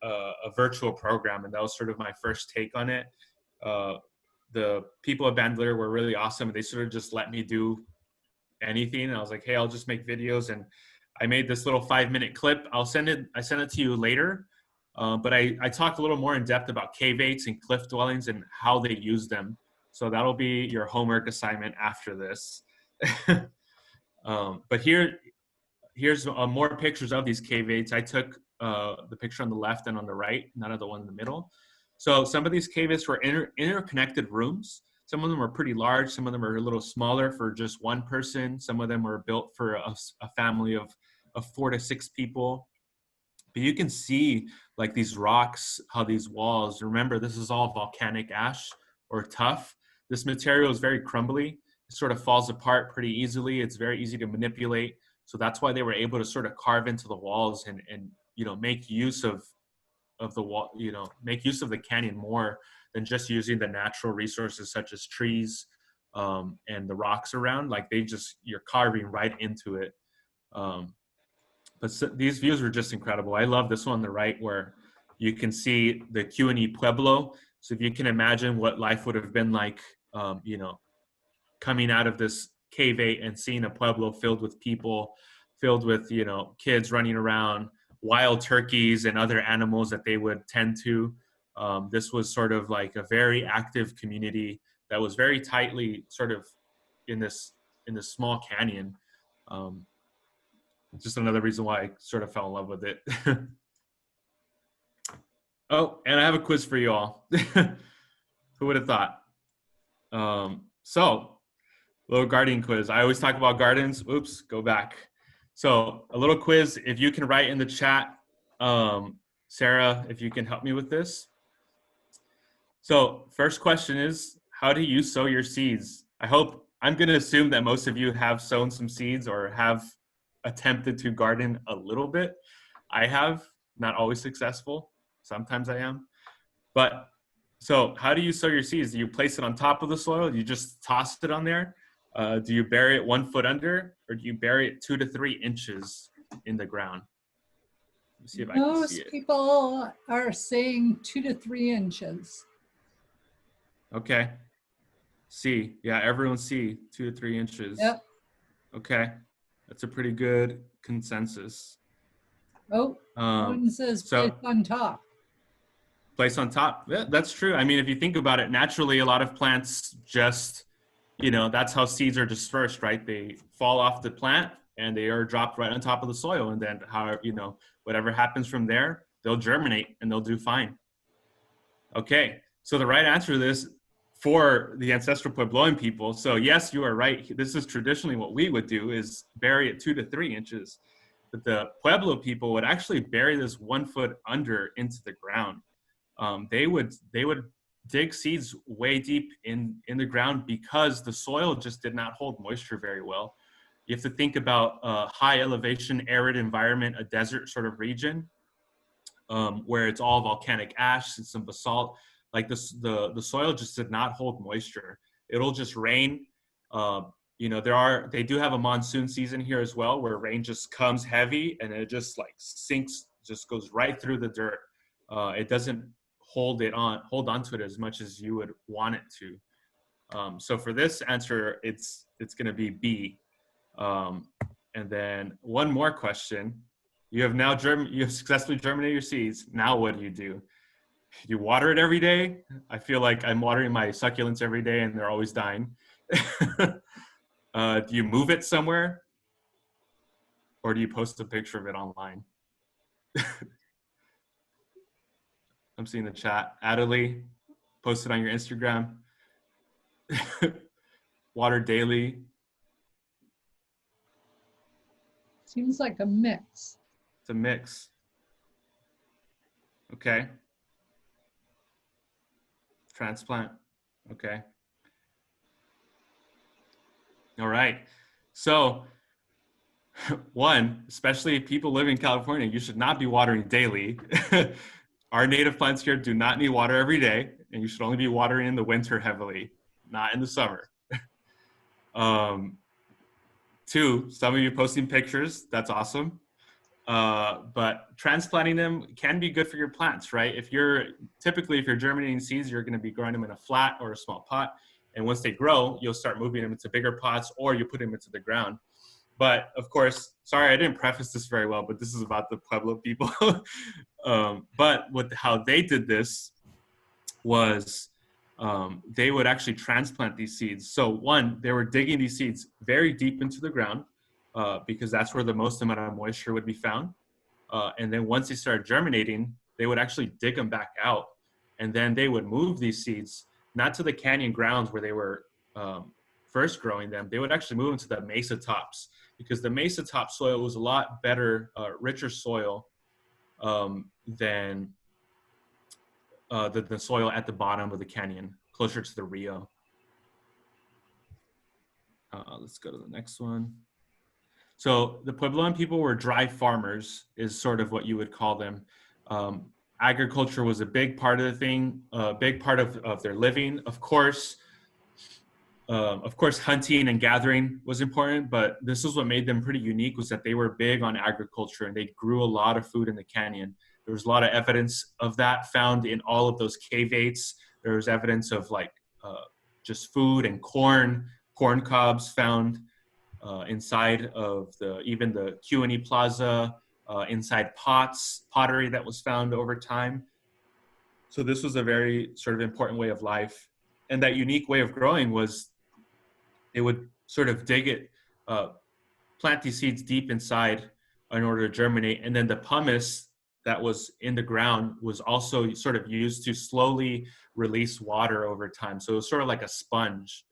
a virtual program, and that was sort of my first take on it. The people at Bandelier were really awesome. They sort of just let me do anything. And I was like, hey, I'll just make videos. And I made this little 5-minute clip. I sent it to you later. But I talk a little more in depth about cave 8s and cliff dwellings and how they use them. So that'll be your homework assignment after this. But here's more pictures of these cave 8s. I took the picture on the left and on the right, none of the one in the middle. So some of these cave 8s were interconnected rooms. Some of them were pretty large. Some of them are a little smaller for just one person. Some of them were built for a family of 4 to 6 people. But you can see like these rocks, how these walls, remember this is all volcanic ash or tuff. This material is very crumbly. It sort of falls apart pretty easily. It's very easy to manipulate. So that's why they were able to sort of carve into the walls and you know, make use of the wall, you know, make use of the canyon more than just using the natural resources such as trees and the rocks around. Like you're carving right into it. But these views were just incredible. I love this one on the right where you can see the Cochiti Pueblo. So if you can imagine what life would have been like, you know, coming out of this cave 8 and seeing a pueblo filled with people, filled with, you know, kids running around, wild turkeys and other animals that they would tend to. This was sort of like a very active community that was very tightly sort of in this small canyon. Just another reason why I sort of fell in love with it. Oh, and I have a quiz for you all. Who would have thought? So, little gardening quiz. I always talk about gardens. Oops, go back. So, a little quiz. If you can write in the chat, Sarah, if you can help me with this. So, first question is, how do you sow your seeds? I'm going to assume that most of you have sown some seeds or have attempted to garden a little bit. I have, not always successful. Sometimes I am. But so how do you sow your seeds? Do you place it on top of the soil? Do you just toss it on there? Do you bury it 1 foot under, or do you bury it 2 to 3 inches in the ground? Let me see if I can see it. Most people are saying 2 to 3 inches. Okay. C. Yeah, everyone C, 2 to 3 inches. Yep. Okay. That's a pretty good consensus. Oh, one says so- place on top. Place on top. Yeah, that's true. I mean, if you think about it, naturally, a lot of plants just, you know, that's how seeds are dispersed, right? They fall off the plant and they are dropped right on top of the soil. And then, you know, whatever happens from there, they'll germinate and they'll do fine. Okay. So the right answer to this for the ancestral Puebloan people. So yes, you are right. This is traditionally what we would do, is bury it 2 to 3 inches. But the Pueblo people would actually bury this 1 foot under into the ground. They would dig seeds way deep in the ground because the soil just did not hold moisture very well. You have to think about a high elevation, arid environment, a desert sort of region where it's all volcanic ash and some basalt. Like the soil just did not hold moisture. It'll just rain. You know, they do have a monsoon season here as well, where rain just comes heavy and it just like sinks, just goes right through the dirt. It doesn't hold onto it as much as you would want it to. So for this answer, it's going to be B. And then one more question. You have now you have successfully germinated your seeds. Now what do? You water it every day. I feel like I'm watering my succulents every day and they're always dying. Do you move it somewhere? Or do you post a picture of it online? I'm seeing the chat. Adelie, post it on your Instagram. Water daily. Seems like a mix. It's a mix. Okay. Transplant. Okay. All right. So, one, especially people living in California, you should not be watering daily. Our native plants here do not need water every day, and you should only be watering in the winter heavily, not in the summer. Two, some of you posting pictures, that's awesome. But transplanting them can be good for your plants, right? If you're germinating seeds, you're going to be growing them in a flat or a small pot. And once they grow, you'll start moving them into bigger pots, or you put them into the ground. But of course, sorry, I didn't preface this very well, but this is about the Pueblo people. But how they did this was they would actually transplant these seeds. So one, they were digging these seeds very deep into the ground because that's where the most amount of moisture would be found. And then once they started germinating, they would actually dig them back out. And then they would move these seeds, not to the canyon grounds where they were first growing them. They would actually move them to the mesa tops, because the mesa top soil was a lot better, richer soil than the soil at the bottom of the canyon, closer to the Rio. Let's go to the next one. So the Puebloan people were dry farmers, is sort of what you would call them. Agriculture was a big part of the thing, a big part of their living. Of course, hunting and gathering was important, but this is what made them pretty unique, was that they were big on agriculture and they grew a lot of food in the canyon. There was a lot of evidence of that found in all of those cavates. There was evidence of just food and corn cobs found inside of even the Q&E Plaza, inside pottery that was found over time. So this was a very sort of important way of life. And that unique way of growing was they would sort of dig it, plant these seeds deep inside in order to germinate. And then the pumice that was in the ground was also sort of used to slowly release water over time. So it was sort of like a sponge.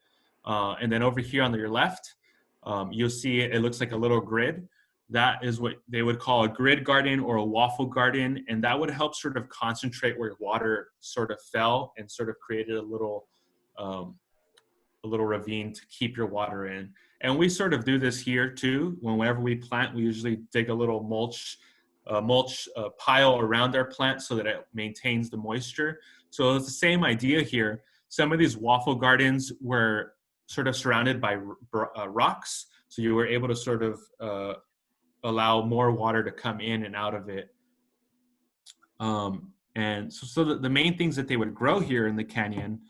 And then over here on your left, you'll see it looks like a little grid. That is what they would call a grid garden or a waffle garden. And that would help sort of concentrate where water sort of fell and sort of created a little ravine to keep your water in. And we sort of do this here too. Whenever we plant, we usually dig a little mulch pile around our plant so that it maintains the moisture. So it's the same idea here. Some of these waffle gardens were sort of surrounded by rocks. So you were able to sort of allow more water to come in and out of it. And so the main things that they would grow here in the canyon,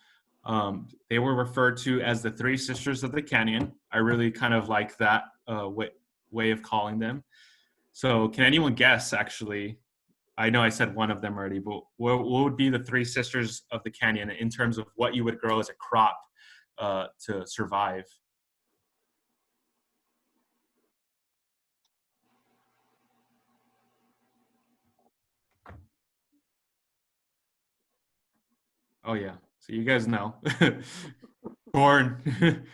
they were referred to as the three sisters of the canyon. I really kind of like that way of calling them. So can anyone guess, actually? I know I said one of them already, but what would be the three sisters of the canyon in terms of what you would grow as a crop to survive? Oh yeah, so you guys know. Corn.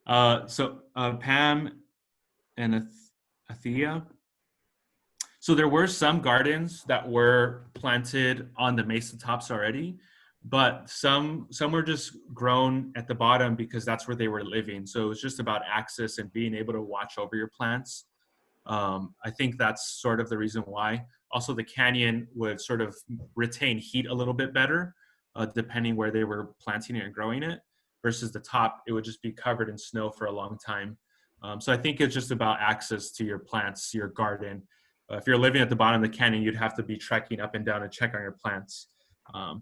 Pam and Athea. So there were some gardens that were planted on the mesa tops already, but some were just grown at the bottom because that's where they were living. So it was just about access and being able to watch over your plants. I think that's sort of the reason why. Also, the canyon would sort of retain heat a little bit better, depending where they were planting it and growing it, versus the top, it would just be covered in snow for a long time. So I think it's just about access to your plants, your garden. If you're living at the bottom of the canyon, you'd have to be trekking up and down to check on your plants.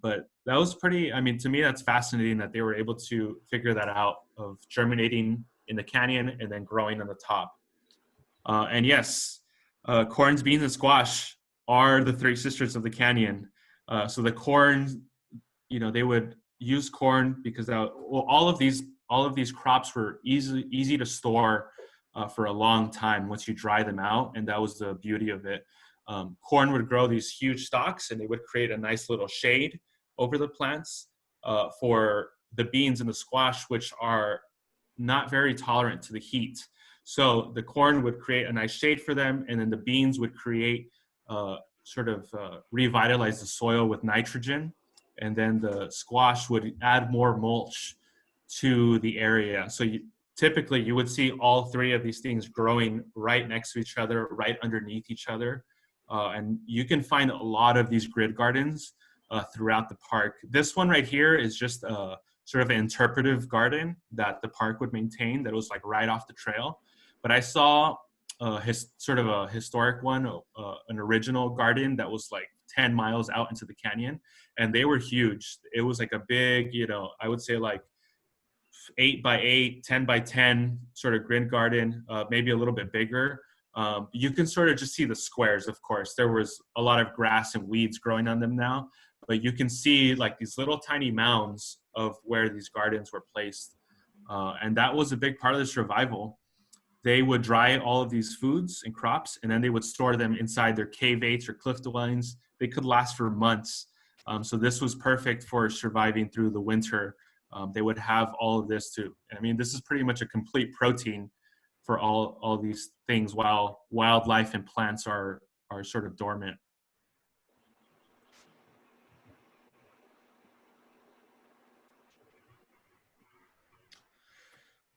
But that was pretty, I mean, to me, that's fascinating that they were able to figure that out, of germinating in the canyon and then growing on the top. And yes, Corns, beans, and squash are the three sisters of the canyon. So the corn, they would use corn because all of these crops were easy to store for a long time once you dry them out, and that was the beauty of it. Corn would grow these huge stalks, and they would create a nice little shade over the plants. For the beans and the squash, which are not very tolerant to the heat. So the corn would create a nice shade for them, and then the beans would create revitalize the soil with nitrogen, and then the squash would add more mulch to the area. So typically you would see all three of these things growing right next to each other, right underneath each other. And you can find a lot of these grid gardens throughout the park. This one right here is just a sort of an interpretive garden that the park would maintain that was like right off the trail. But I saw sort of a historic one, an original garden that was like 10 miles out into the canyon, and they were huge. It was like a big, I would say like 8 by 8, 10 by 10 sort of grid garden, maybe a little bit bigger. You can sort of just see the squares, of course. There was a lot of grass and weeds growing on them now, but you can see like these little tiny mounds of where these gardens were placed. And that was a big part of the survival. They would dry all of these foods and crops, and then they would store them inside their cavates or cliff dwellings. They could last for months. So this was perfect for surviving through the winter. They would have all of this too. I mean, this is pretty much a complete protein for all these things while wildlife and plants are sort of dormant.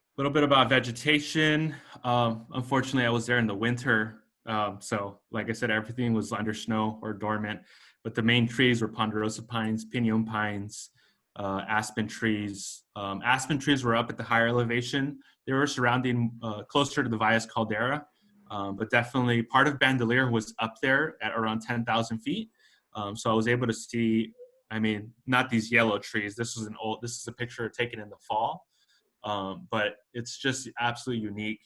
A little bit about vegetation. Unfortunately, I was there in the winter. So like I said, everything was under snow or dormant, but the main trees were ponderosa pines, pinon pines, aspen trees. Aspen trees were up at the higher elevation. They were surrounding closer to the Valles Caldera, but definitely part of Bandelier was up there at around 10,000 feet. So I was able to see, I mean, not these yellow trees. This is a picture taken in the fall. But it's just absolutely unique.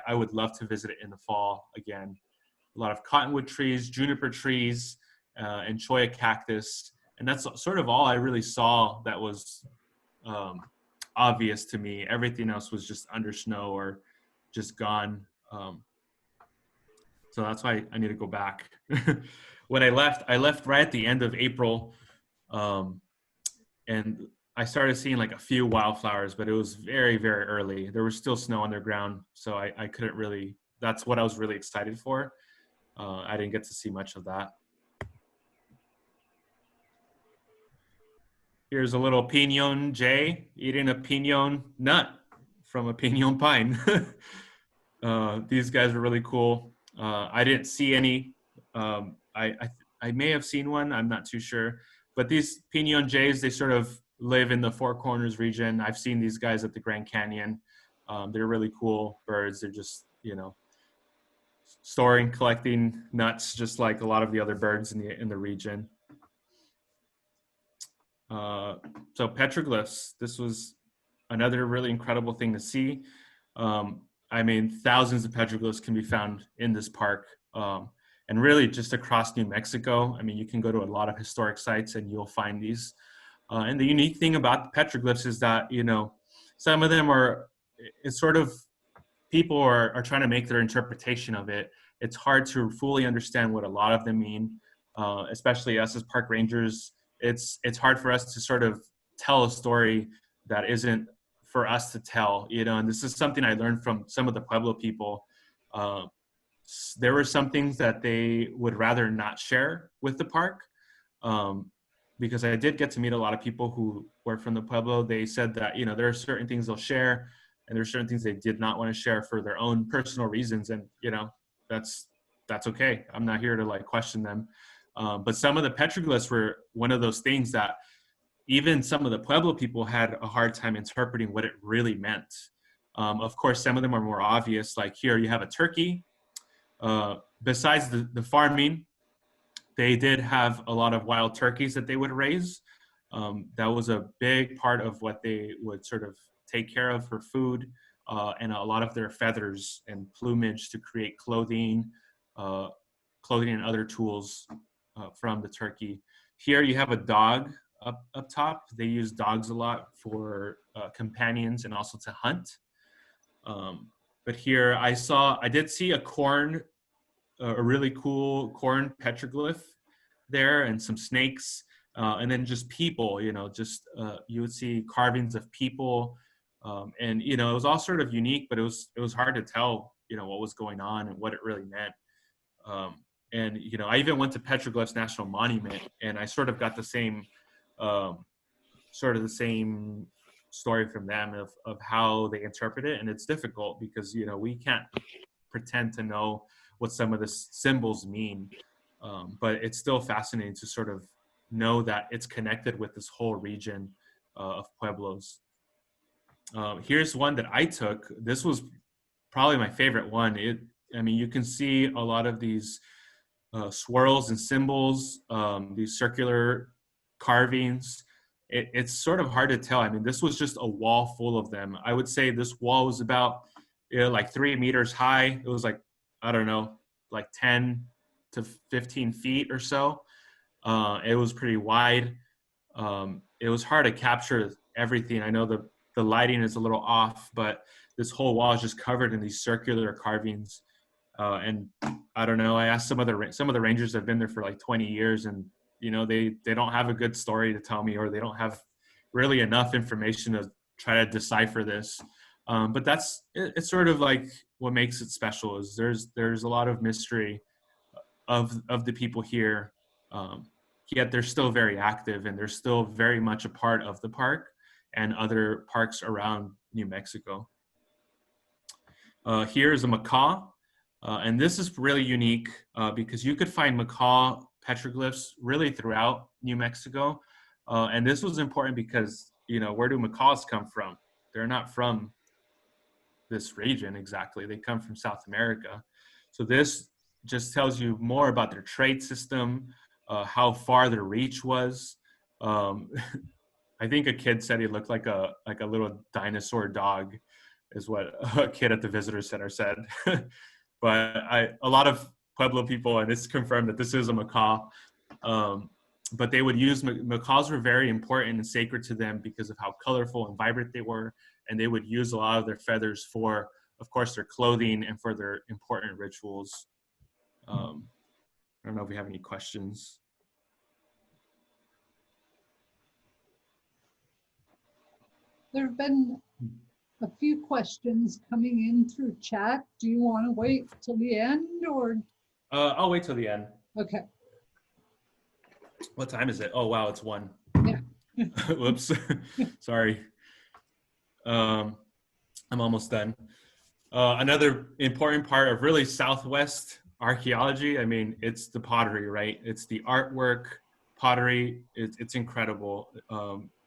I would love to visit it in the fall again. A lot of cottonwood trees, juniper trees, and cholla cactus. And that's sort of all I really saw that was obvious to me. Everything else was just under snow or just gone. So that's why I need to go back. When I left right at the end of April. And I started seeing like a few wildflowers, but it was very, very early. There was still snow on their ground. So I couldn't really, that's what I was really excited for. I didn't get to see much of that. Here's a little pinon jay eating a pinon nut from a pinon pine. These guys were really cool. I didn't see any. I may have seen one. I'm not too sure. But these pinon jays, they sort of live in the Four Corners region. I've seen these guys at the Grand Canyon. They're really cool birds. They're just, storing, collecting nuts, just like a lot of the other birds in the region. So petroglyphs, this was another really incredible thing to see. I mean, thousands of petroglyphs can be found in this park. And really just across New Mexico. I mean, you can go to a lot of historic sites and you'll find these. And the unique thing about the petroglyphs is that, some of them it's sort of, people are trying to make their interpretation of it. It's hard to fully understand what a lot of them mean, especially us as park rangers. It's hard for us to sort of tell a story that isn't for us to tell, and this is something I learned from some of the Pueblo people. There were some things that they would rather not share with the park, because I did get to meet a lot of people who were from the Pueblo. They said that, there are certain things they'll share and there are certain things they did not want to share for their own personal reasons. And, that's okay. I'm not here to like question them. But some of the petroglyphs were one of those things that even some of the Pueblo people had a hard time interpreting what it really meant. Of course, some of them are more obvious. Like here you have a turkey. Besides the farming, they did have a lot of wild turkeys that they would raise. That was a big part of what they would sort of take care of for food, and a lot of their feathers and plumage to create clothing, clothing and other tools from the Turkey. Here you have a dog up top. They use dogs a lot for companions and also to hunt. But here I did see a really cool corn petroglyph there, and some snakes, and then just people, you would see carvings of people, and it was all sort of unique, but it was hard to tell, what was going on and what it really meant. And I even went to Petroglyphs National Monument, and I sort of got the same story from them of how they interpret it. And it's difficult because we can't pretend to know what some of the symbols mean, but it's still fascinating to sort of know that it's connected with this whole region of pueblos. Here's one that I took. This was probably my favorite one. You can see a lot of these swirls and symbols, these circular carvings. It's sort of hard to tell. This was just a wall full of them. I would say this wall was about like 3 meters high. It was like, I don't know, like 10 to 15 feet or so. It was pretty wide. It was hard to capture everything. I know the lighting is a little off, but this whole wall is just covered in these circular carvings. And I don't know, I asked some of the rangers that have been there for like 20 years, and they don't have a good story to tell me, or they don't have really enough information to try to decipher this. But it's sort of like what makes it special is there's a lot of mystery of the people here, yet they're still very active, and they're still very much a part of the park and other parks around New Mexico. Here is a macaw, and this is really unique because you could find macaw petroglyphs really throughout New Mexico, and this was important because where do macaws come from? They're not from this region exactly. They come from South America. So this just tells you more about their trade system, how far their reach was. I think a kid said he looked like a little dinosaur dog, is what a kid at the visitor center said. But a lot of Pueblo people, and it's confirmed that this is a macaw, but they would use, macaws were very important and sacred to them because of how colorful and vibrant they were. And they would use a lot of their feathers for, of course, their clothing and for their important rituals. I don't know if we have any questions. There have been a few questions coming in through chat. Do you want to wait till the end, or? I'll wait till the end. Okay. What time is it? Oh, wow, it's 1. Yeah. Whoops. Sorry. I'm almost done. Another important part of really Southwest archaeology, it's the pottery, right? It's the artwork, pottery. It's incredible.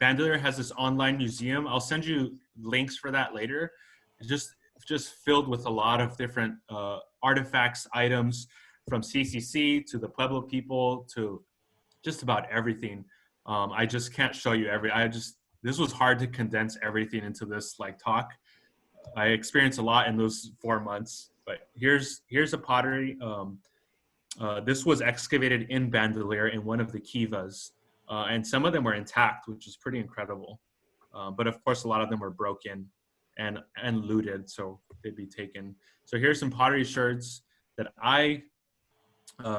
Bandelier has this online museum. I'll send you links for that later. It's just filled with a lot of different artifacts, items, from CCC to the Pueblo people to just about everything. I just can't show you this was hard to condense everything into this talk. I experienced a lot in those 4 months, but here's a pottery. This was excavated in Bandelier in one of the kivas, and some of them were intact, which is pretty incredible. But of course, a lot of them were broken and looted, so they'd be taken. So here's some pottery sherds that I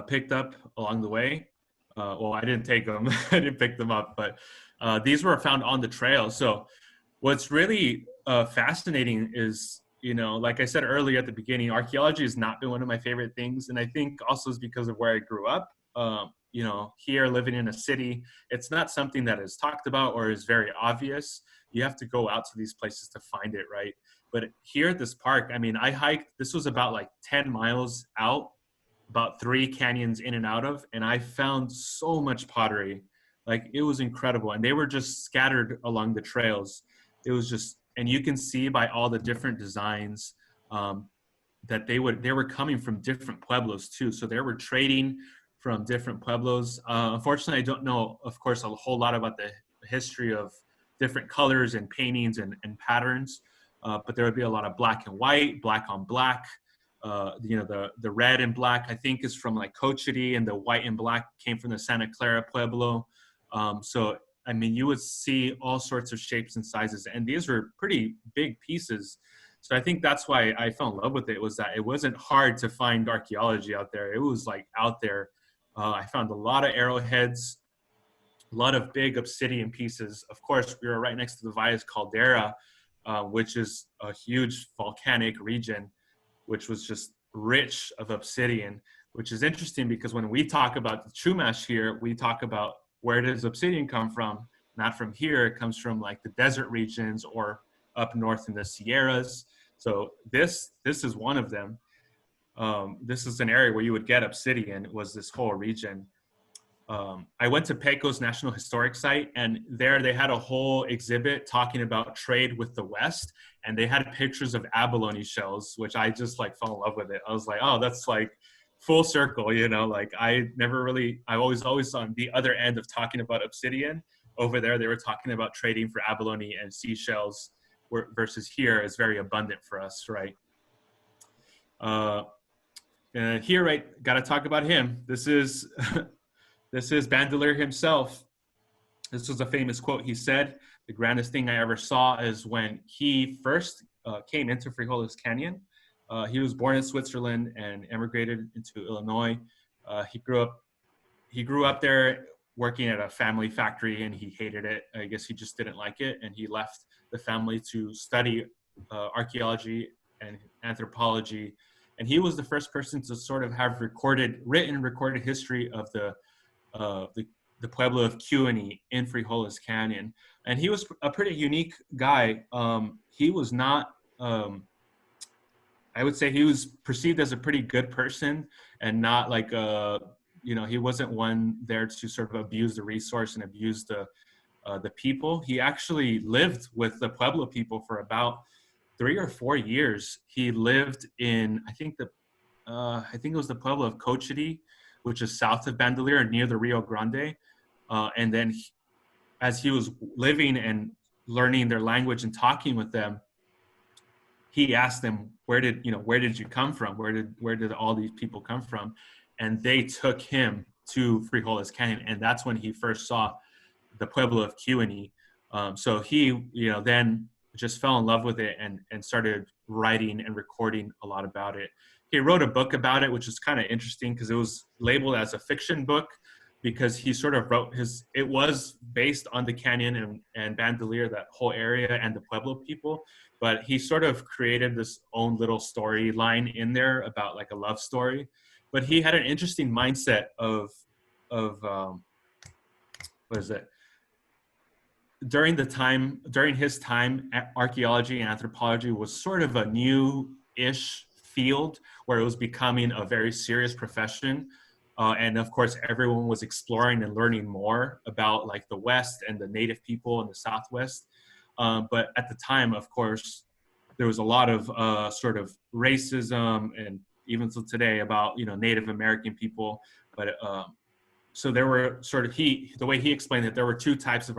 picked up along the way. Well, I didn't take them, I didn't pick them up, but these were found on the trail. So what's really fascinating is, like I said earlier at the beginning, archaeology has not been one of my favorite things. And I think also is because of where I grew up. Here living in a city, it's not something that is talked about or is very obvious. You have to go out to these places to find it, right? But here at this park, I hiked, this was about 10 miles out, about 3 canyons in and out of, and I found so much pottery. It was incredible. And they were just scattered along the trails. It was just, and you can see by all the different designs that they were coming from different pueblos too. So they were trading from different pueblos. Unfortunately, I don't know, of course, a whole lot about the history of different colors and paintings and patterns, but there would be a lot of black and white, black on black. The red and black, I think, is from like Cochiti, and the white and black came from the Santa Clara Pueblo. So, I mean, you would see all sorts of shapes and sizes, and these were pretty big pieces. So I think that's why I fell in love with it, was that it wasn't hard to find archaeology out there. It was like out there. I found a lot of arrowheads, a lot of big obsidian pieces. Of course, we were right next to the Valles Caldera, which is a huge volcanic region, which was just rich of obsidian, which is interesting because when we talk about the Chumash here, we talk about where does obsidian come from? Not from here. It comes from like the desert regions or up north in the Sierras. So this is one of them. This is an area where you would get obsidian, was this whole region. I went to Pecos National Historic Site, and there they had a whole exhibit talking about trade with the West, and they had pictures of abalone shells, which I just like fell in love with it. I was like, oh, that's like full circle, you know, like I always on the other end of talking about obsidian. Over there, they were talking about trading for abalone and seashells, versus here is very abundant for us, right? And here, right, got to talk about him. This is this is Bandelier himself. This was a famous quote. He said, "The grandest thing I ever saw is when he first came into Frijoles Canyon. He was born in Switzerland and emigrated into Illinois. He grew up there working at a family factory, and he hated it. I guess he just didn't like it, and he left the family to study archaeology and anthropology. And he was the first person to sort of have written recorded history of the Pueblo of Cochiti in Frijoles Canyon. And he was a pretty unique guy. He was not, I would say he was perceived as a pretty good person, and not like, he wasn't one there to sort of abuse the resource and abuse the people. He actually lived with the Pueblo people for about 3 or 4 years. He lived in, I think it was the Pueblo of Cochiti, which is south of Bandelier near the Rio Grande. And then as he was living and learning their language and talking with them, he asked them, where did you come from? Where did all these people come from? And they took him to Frijoles Canyon. And that's when he first saw the Pueblo of Cochiti. So he, then just fell in love with it and started writing and recording a lot about it. He wrote a book about it, which is kind of interesting because it was labeled as a fiction book, because he sort of it was based on the canyon and Bandelier, that whole area, and the Pueblo people, but he sort of created this own little storyline in there about like a love story. But he had an interesting mindset of what is it? During his time, archaeology and anthropology was sort of a new-ish field where it was becoming a very serious profession. And of course, everyone was exploring and learning more about like the West and the native people in the Southwest. But at the time, of course, there was a lot of sort of racism, and even till today, about Native American people. But so there were sort of the way he explained it, there were two types of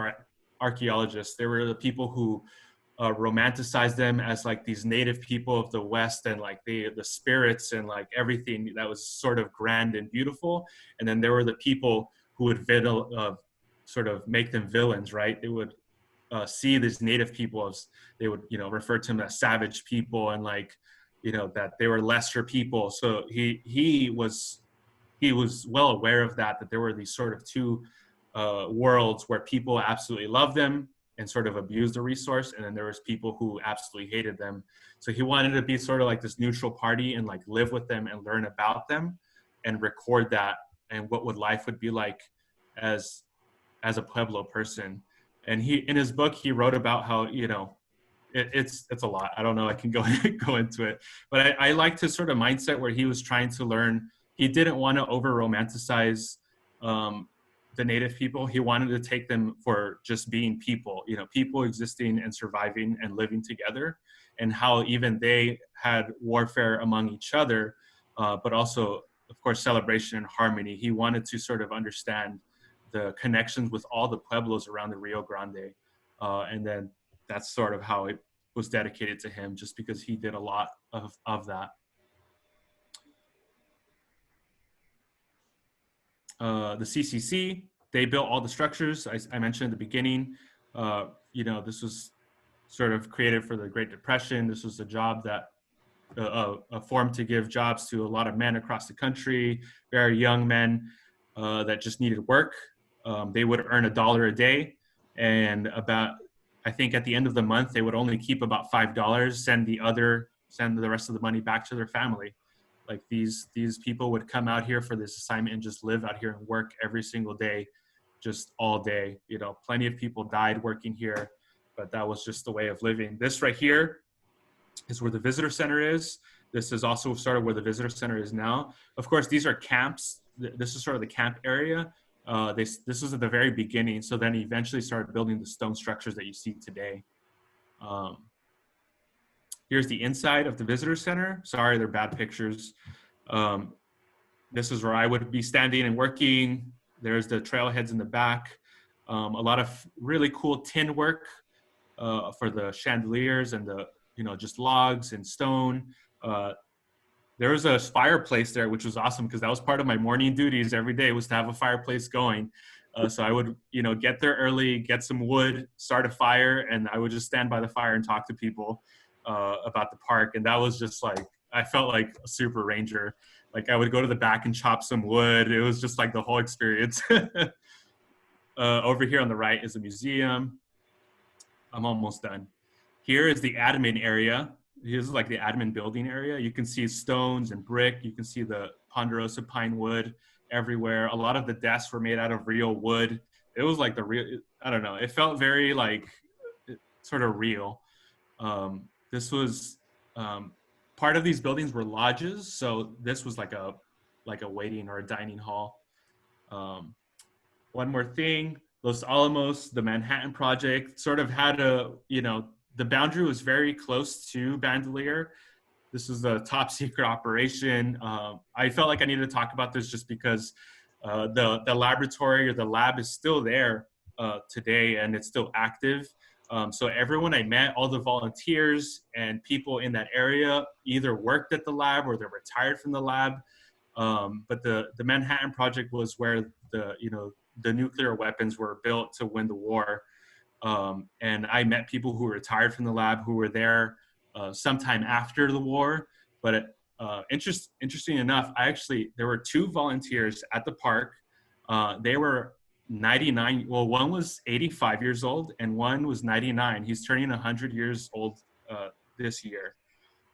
archaeologists. There were the people who romanticized them as like these native people of the West, and like the spirits and like everything that was sort of grand and beautiful. And then there were the people who would sort of make them villains, right? They would see these native people as, they would refer to them as savage people, and like that they were lesser people. So he was well aware of that there were these sort of two worlds where people absolutely loved them and sort of abused the resource, and then there was people who absolutely hated them. So he wanted to be sort of like this neutral party and like live with them and learn about them and record that, and what life would be like as a Pueblo person. And in his book, he wrote about how it's a lot. I don't know, I can go into it, but I like his sort of mindset where he was trying to learn. He didn't want to over romanticize the native people. He wanted to take them for just being people, people existing and surviving and living together, and how even they had warfare among each other, but also, of course, celebration and harmony. He wanted to sort of understand the connections with all the pueblos around the Rio Grande. And then that's sort of how it was dedicated to him, just because he did a lot of that. The CCC, they built all the structures I mentioned at the beginning. This was sort of created for the Great Depression. This was a job that a form to give jobs to a lot of men across the country, very young men that just needed work. They would earn $1 a day, and I think at the end of the month they would only keep about $5, send the rest of the money back to their family. Like these people would come out here for this assignment and just live out here and work every single day, just all day. Plenty of people died working here, but that was just the way of living. This right here is where the visitor center is. This is also sort of where the visitor center is now. Of course, these are camps. This is sort of the camp area. This was at the very beginning. So then eventually started building the stone structures that you see today. Here's the inside of the visitor center. Sorry, they're bad pictures. This is where I would be standing and working. There's the trailheads in the back. A lot of really cool tin work for the chandeliers and the just logs and stone. There was a fireplace there, which was awesome because that was part of my morning duties every day, was to have a fireplace going. So I would, get there early, get some wood, start a fire, and I would just stand by the fire and talk to people about the park. And that was just like, I felt like a super ranger. Like I would go to the back and chop some wood. It was just like the whole experience. Over here on the right is a museum. I'm almost done. Here is the admin area. Here's like the admin building area. You can see stones and brick. You can see the ponderosa pine wood everywhere. A lot of the desks were made out of real wood. It was like I don't know. It felt very like sort of real. This was part of these buildings were lodges. So this was like a waiting or a dining hall. One more thing, Los Alamos, the Manhattan Project sort of had the boundary was very close to Bandelier. This is a top secret operation. I felt like I needed to talk about this just because the laboratory or the lab is still there today and it's still active. So everyone I met, all the volunteers and people in that area either worked at the lab or they're retired from the lab. But the Manhattan Project was where the nuclear weapons were built to win the war. And I met people who were retired from the lab who were there sometime after the war. But interesting enough, there were 2 volunteers at the park. They were 99. Well, one was 85 years old and one was 99. He's turning 100 years old this year.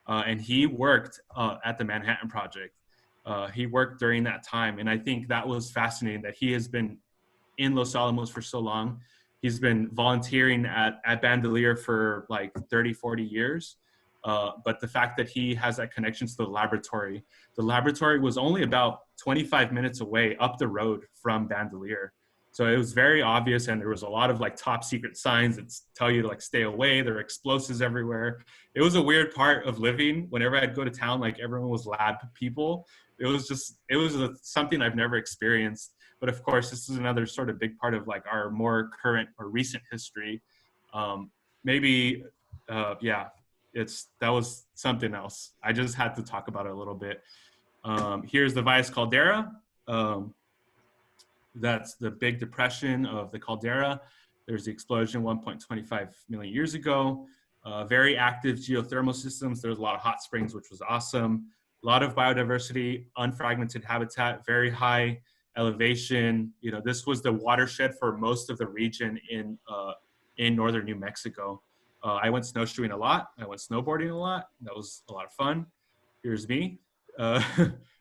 And he worked at the Manhattan Project. He worked during that time. And I think that was fascinating that he has been in Los Alamos for so long. He's been volunteering at Bandelier for like 30, 40 years. But the fact that he has that connection to the laboratory was only about 25 minutes away up the road from Bandelier. So it was very obvious. And there was a lot of like top secret signs that tell you to like stay away. There are explosives everywhere. It was a weird part of living. Whenever I'd go to town, like everyone was lab people. It was something I've never experienced. But of course, this is another sort of big part of like our more current or recent history. That was something else. I just had to talk about it a little bit. Here's the Valles Caldera. That's the big depression of the caldera. There's the explosion 1.25 million years ago. Very active geothermal systems. There's a lot of hot springs, which was awesome. A lot of biodiversity, unfragmented habitat, very high elevation. This was the watershed for most of the region in northern New Mexico. I went snowshoeing a lot. I went snowboarding a lot. That was a lot of fun. Here's me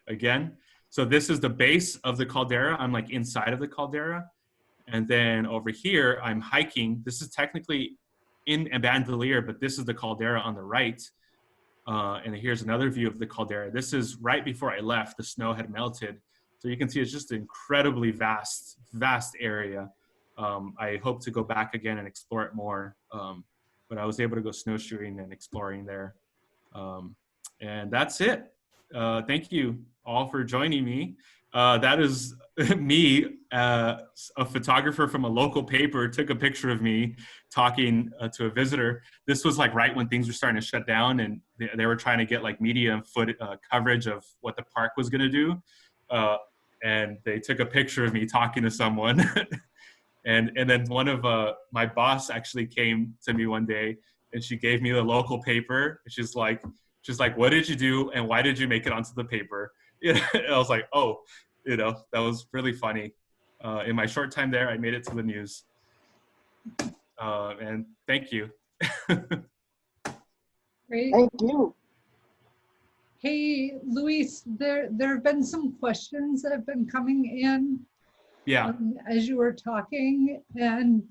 again. So this is the base of the caldera. I'm like inside of the caldera. And then over here, I'm hiking. This is technically in Bandelier, but this is the caldera on the right. And here's another view of the caldera. This is right before I left. The snow had melted. So you can see it's just an incredibly vast area. I hope to go back again and explore it more. But I was able to go snowshoeing and exploring there. And that's it. Thank you all for joining me. That is me, a photographer from a local paper, took a picture of me talking to a visitor. This was like right when things were starting to shut down and they were trying to get like media coverage of what the park was going to do. and they took a picture of me talking to someone. and then one of my boss actually came to me one day, and she gave me the local paper. She's like, what did you do, and why did you make it onto the paper? And I was like, oh, that was really funny. In my short time there, I made it to the news. And thank you. Great. Thank you. Hey, Luis, there have been some questions that have been coming in Yeah. as you were talking, and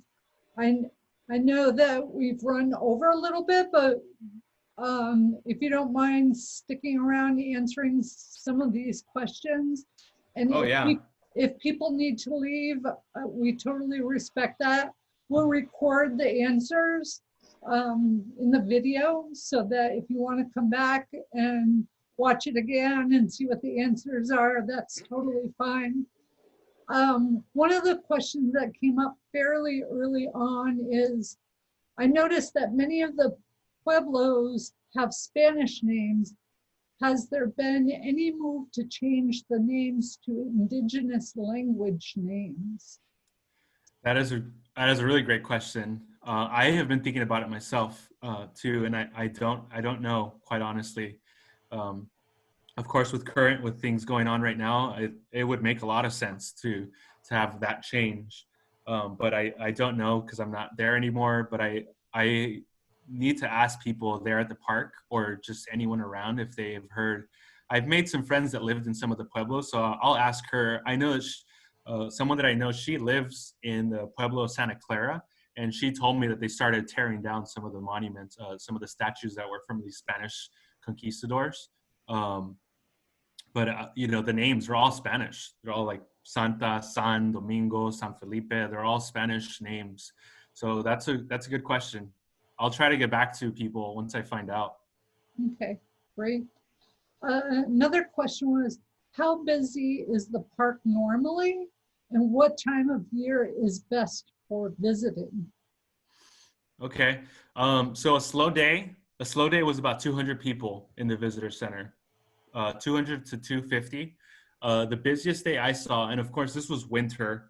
I know that we've run over a little bit, but if you don't mind sticking around answering some of these questions, and Oh, yeah. if people need to leave, we totally respect that. We'll record the answers in the video so that if you want to come back and watch it again and see what the answers are, that's totally fine. One of the questions that came up fairly early on is, I noticed that many of the pueblos have Spanish names. Has there been any move to change the names to indigenous language names? That is a really great question. I have been thinking about it myself too, and I don't know, quite honestly. Of course, with things going on right now, it would make a lot of sense to have that change. But I don't know, because I'm not there anymore. But I need to ask people there at the park, or just anyone around, if they have heard. I've made some friends that lived in some of the pueblos, so I'll ask her. I know that someone that I know, she lives in the Pueblo of Santa Clara, and she told me that they started tearing down some of the monuments, some of the statues that were from these Spanish conquistadors. But the names are all Spanish. They're all like Santa, San, Domingo, San Felipe. They're all Spanish names. So that's a good question. I'll try to get back to people once I find out. Okay, great. Another question was, how busy is the park normally, and what time of year is best for visiting? Okay, so a slow day was about 200 people in the visitor center, 200 to 250. The busiest day I saw, and of course this was winter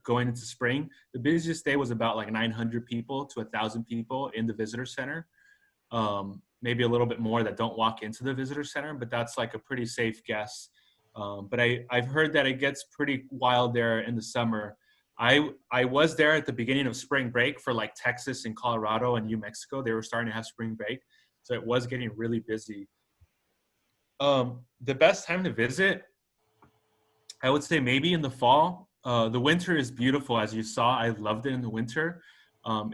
going into spring, the busiest day was about like 900 people to 1,000 people in the visitor center. Maybe a little bit more that don't walk into the visitor center, but that's like a pretty safe guess. But I've heard that it gets pretty wild there in the summer. I was there at the beginning of spring break for like Texas and Colorado and New Mexico. They were starting to have spring break, so it was getting really busy. The best time to visit, I would say maybe in the fall. The winter is beautiful, as you saw. I loved it in the winter.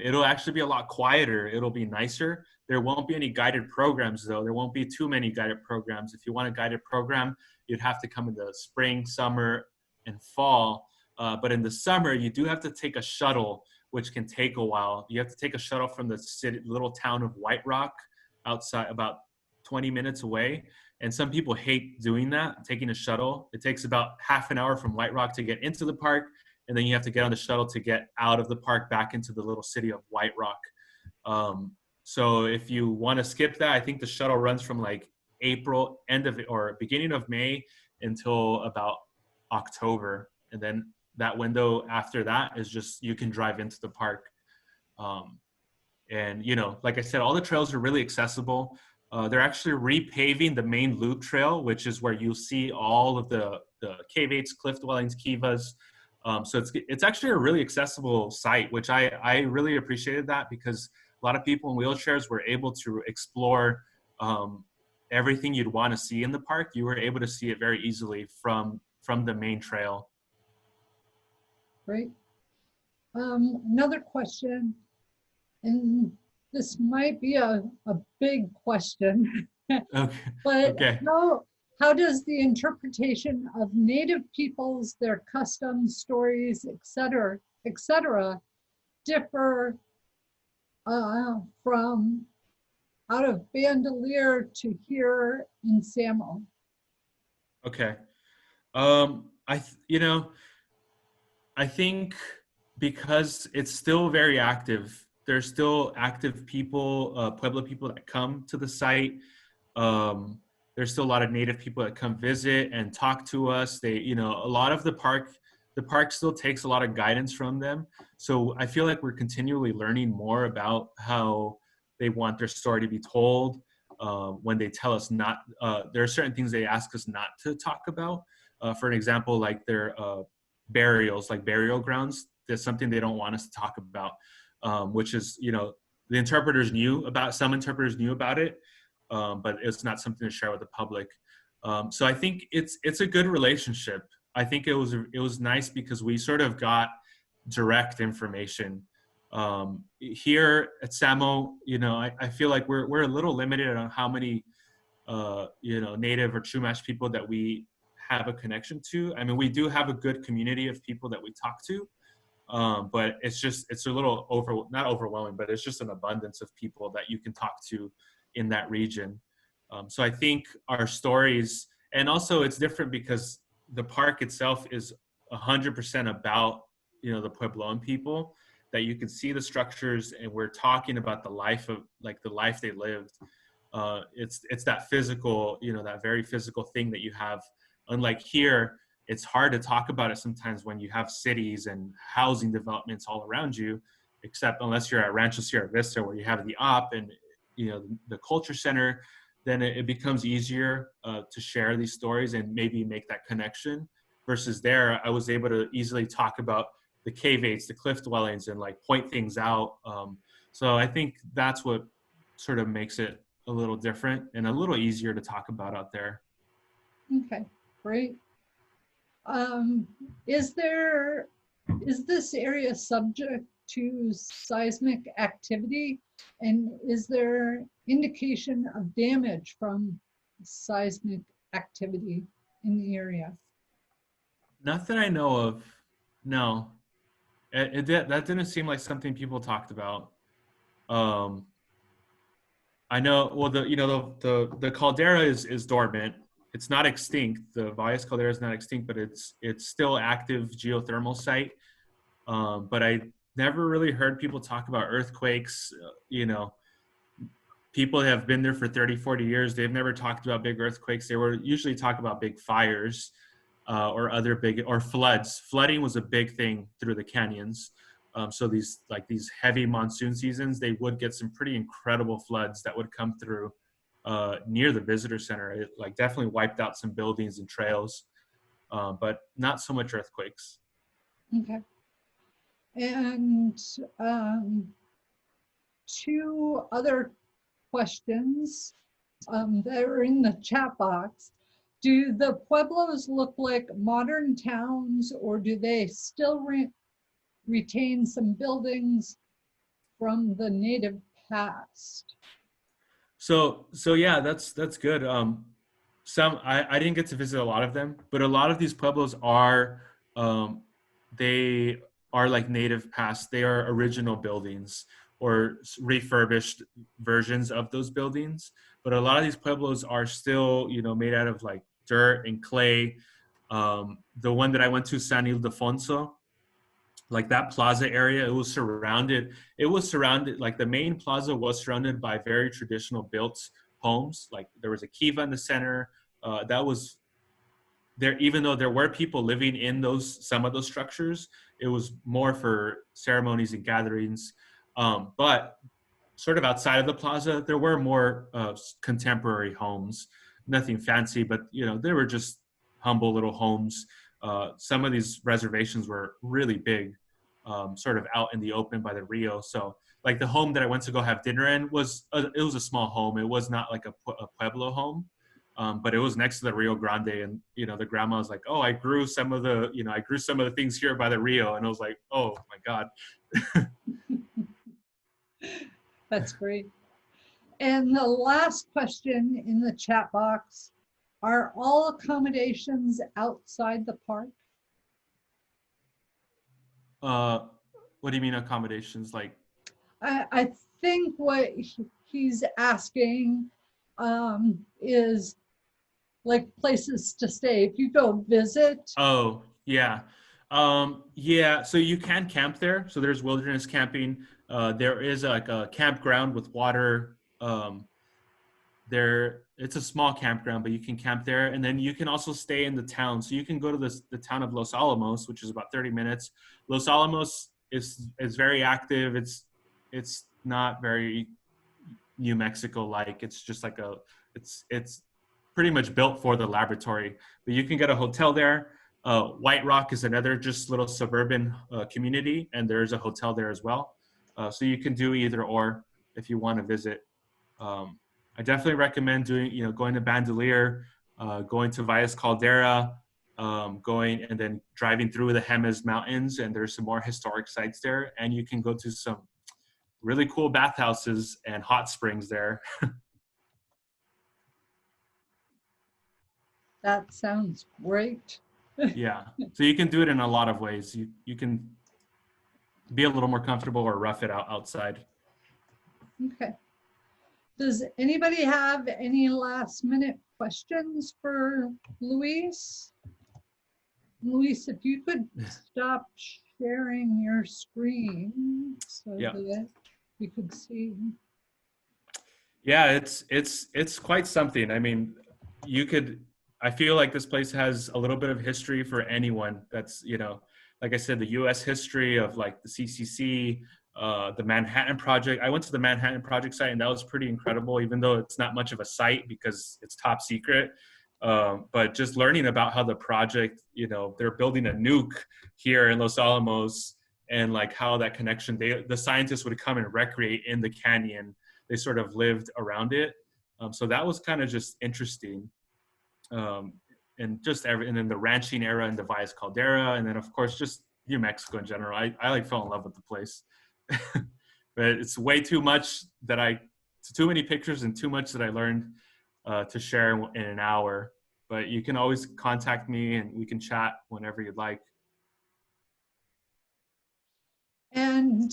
It'll actually be a lot quieter. It'll be nicer. There won't be any guided programs, though. There won't be too many guided programs. If you want a guided program, you'd have to come in the spring, summer, and fall. But in the summer, you do have to take a shuttle, which can take a while. You have to take a shuttle from the little town of White Rock, outside, about 20 minutes away. And some people hate doing that, taking a shuttle. It takes about half an hour from White Rock to get into the park, and then you have to get on the shuttle to get out of the park back into the little city of White Rock. So if you want to skip that, I think the shuttle runs from like April, beginning of May until about October. And then that window after that is just, you can drive into the park. And, like I said, all the trails are really accessible. They're actually repaving the main loop trail, which is where you'll see all of the cave 8s, cliff dwellings, kivas. So it's actually a really accessible site, which I really appreciated that, because a lot of people in wheelchairs were able to explore everything you'd want to see in the park. You were able to see it very easily from the main trail. Great. Another question, and this might be a big question, Okay. but Okay. how does the interpretation of Native peoples, their customs, stories, etc., differ from out of Bandelier to here in Samo? Okay. I think because it's still very active, there's still active people, Pueblo people that come to the site. There's still a lot of native people that come visit and talk to us. They, you know, a lot of the park still takes a lot of guidance from them. So I feel like we're continually learning more about how they want their story to be told. When they tell us not, there are certain things they ask us not to talk about. For an example, like their burials, like burial grounds. There's something they don't want us to talk about, which is, you know, some interpreters knew about it, but it's not something to share with the public. So I think it's a good relationship. I think it was nice because we sort of got direct information. Here at Samo, you know, I feel like we're a little limited on how many you know, Native or Chumash people that we have a connection to. I mean, we do have a good community of people that we talk to, but it's a little not overwhelming, but it's just an abundance of people that you can talk to in that region. So I think our stories, and also it's different because the park itself is 100% about, you know, the Puebloan people, that you can see the structures, and we're talking about the life they lived. It's that physical, you know, that very physical thing that you have. Unlike here, it's hard to talk about it sometimes when you have cities and housing developments all around you, except unless you're at Rancho Sierra Vista, where you have the op and, you know, the culture center, then it becomes easier to share these stories and maybe make that connection. Versus there, I was able to easily talk about the cavates, the cliff dwellings, and like point things out. So I think that's what sort of makes it a little different and a little easier to talk about out there. Okay, great. Is this area subject to seismic activity? And is there indication of damage from seismic activity in the area? Not that I know of, no. That didn't seem like something people talked about. I know, well, the caldera is dormant. It's not extinct. The Valles caldera is not extinct, but it's still active geothermal site. But I never really heard people talk about earthquakes. You know, people have been there for 30, 40 years. They've never talked about big earthquakes. They were usually talk about big fires or other big, or floods. Flooding was a big thing through the canyons. So these heavy monsoon seasons, they would get some pretty incredible floods that would come through near the visitor center. It like definitely wiped out some buildings and trails, but not so much earthquakes. Okay. And two other questions that are in the chat box. Do the pueblos look like modern towns, or do they still retain some buildings from the native past? So yeah, that's good. I didn't get to visit a lot of them, but a lot of these pueblos are they are like native past. They are original buildings or refurbished versions of those buildings. But a lot of these pueblos are still, you know, made out of like dirt and clay. The one that I went to, San Ildefonso, like that plaza area, it was surrounded, like the main plaza was surrounded by very traditional built homes. Like there was a kiva in the center. That was there, even though there were people living in some of those structures, it was more for ceremonies and gatherings. But sort of outside of the plaza, there were more contemporary homes, nothing fancy, but you know, they were just humble little homes. Some of these reservations were really big, sort of out in the open by the Rio. So like the home that I went to go have dinner in was a small home. It was not like a Pueblo home, but it was next to the Rio Grande. And, you know, the grandma was like, oh, I grew some of the things here by the Rio. And I was like, oh my God. That's great. And the last question in the chat box, are all accommodations outside the park? What do you mean accommodations? Like, I think what he's asking is like places to stay. If you go visit. Oh, yeah. Yeah, so you can camp there. So there's wilderness camping. There is like a campground with water. There it's a small campground, but you can camp there. And then you can also stay in the town. So you can go to the town of Los Alamos, which is about 30 minutes. Los Alamos is very active. It's not very New Mexico like. It's just like it's pretty much built for the laboratory. But you can get a hotel there. White Rock is another just little suburban community, and there's a hotel there as well. So you can do either or if you want to visit. I definitely recommend going to Bandelier, going to Valles Caldera, going and then driving through the Jemez Mountains, and there's some more historic sites there. And you can go to some really cool bathhouses and hot springs there. That sounds great. Yeah, so you can do it in a lot of ways. You can be a little more comfortable or rough it out outside. Okay. Does anybody have any last minute questions for Luis? Luis, if you could stop sharing your screen so that we could see. Yeah, it's quite something. I mean, I feel like this place has a little bit of history for anyone that's, like I said, the US history of like the CCC, the Manhattan Project. I went to the Manhattan Project site and that was pretty incredible, even though it's not much of a site because it's top secret. But just learning about how the project, they're building a nuke here in Los Alamos, and like how that connection, the scientists would come and recreate in the canyon. They sort of lived around it. So that was kind of just interesting. And then the ranching era in the Valles Caldera, and then of course just New Mexico in general. I like fell in love with the place, but it's way too much too many pictures and too much that I learned to share in an hour. But you can always contact me and we can chat whenever you'd like. And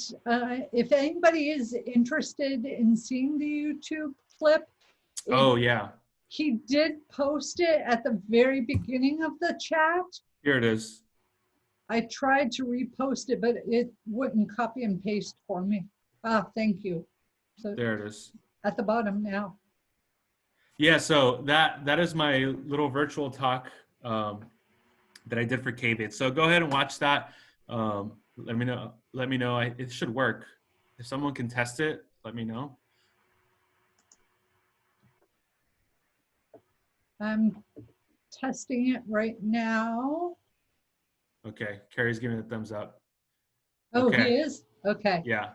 if anybody is interested in seeing the YouTube clip, he did post it at the very beginning of the chat. Here it is. I tried to repost it, but it wouldn't copy and paste for me. Thank you. So there it is. At the bottom now. Yeah, so that is my little virtual talk that I did for KVID. So go ahead and watch that. Let me know. It should work. If someone can test it, let me know. I'm testing it right now. Okay, Carrie's giving a thumbs up. Oh, okay. He is? Okay. Yeah.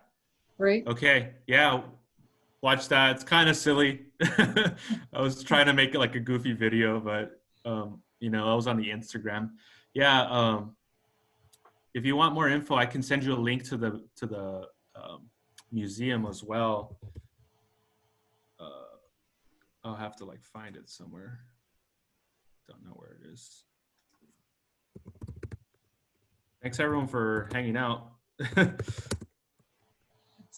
Great. Okay, yeah, watch that. It's kind of silly. I was trying to make it like a goofy video, but I was on the Instagram. Yeah, if you want more info, I can send you a link to the museum as well. I'll have to like find it somewhere. Don't know where it is. Thanks everyone for hanging out. Does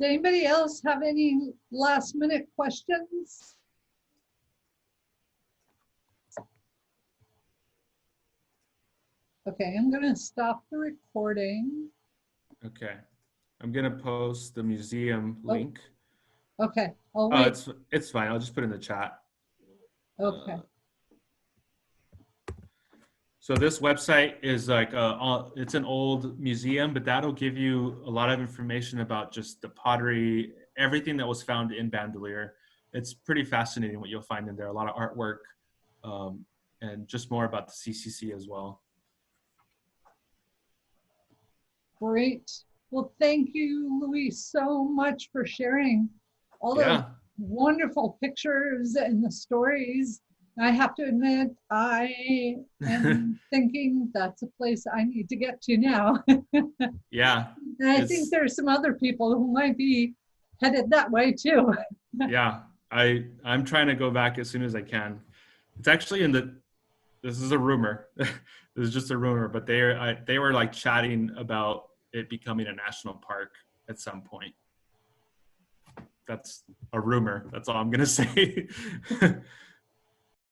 anybody else have any last minute questions? Okay, I'm gonna stop the recording. Okay, I'm gonna post the museum link. Okay, I'll wait. It's fine. I'll just put it in the chat. Okay. So this website is like it's an old museum, but that'll give you a lot of information about just the pottery, everything that was found in Bandelier. It's pretty fascinating what you'll find in there. A lot of artwork, and just more about the CCC as well. Great. Well, thank you, Luis, so much for sharing all those wonderful pictures and the stories. I have to admit, I am thinking that's a place I need to get to now. Yeah. And I think there's some other people who might be headed that way too. Yeah, I'm trying to go back as soon as I can. It's actually this is a rumor. This is just a rumor, but they were like chatting about it becoming a national park at some point. That's a rumor. That's all I'm gonna say.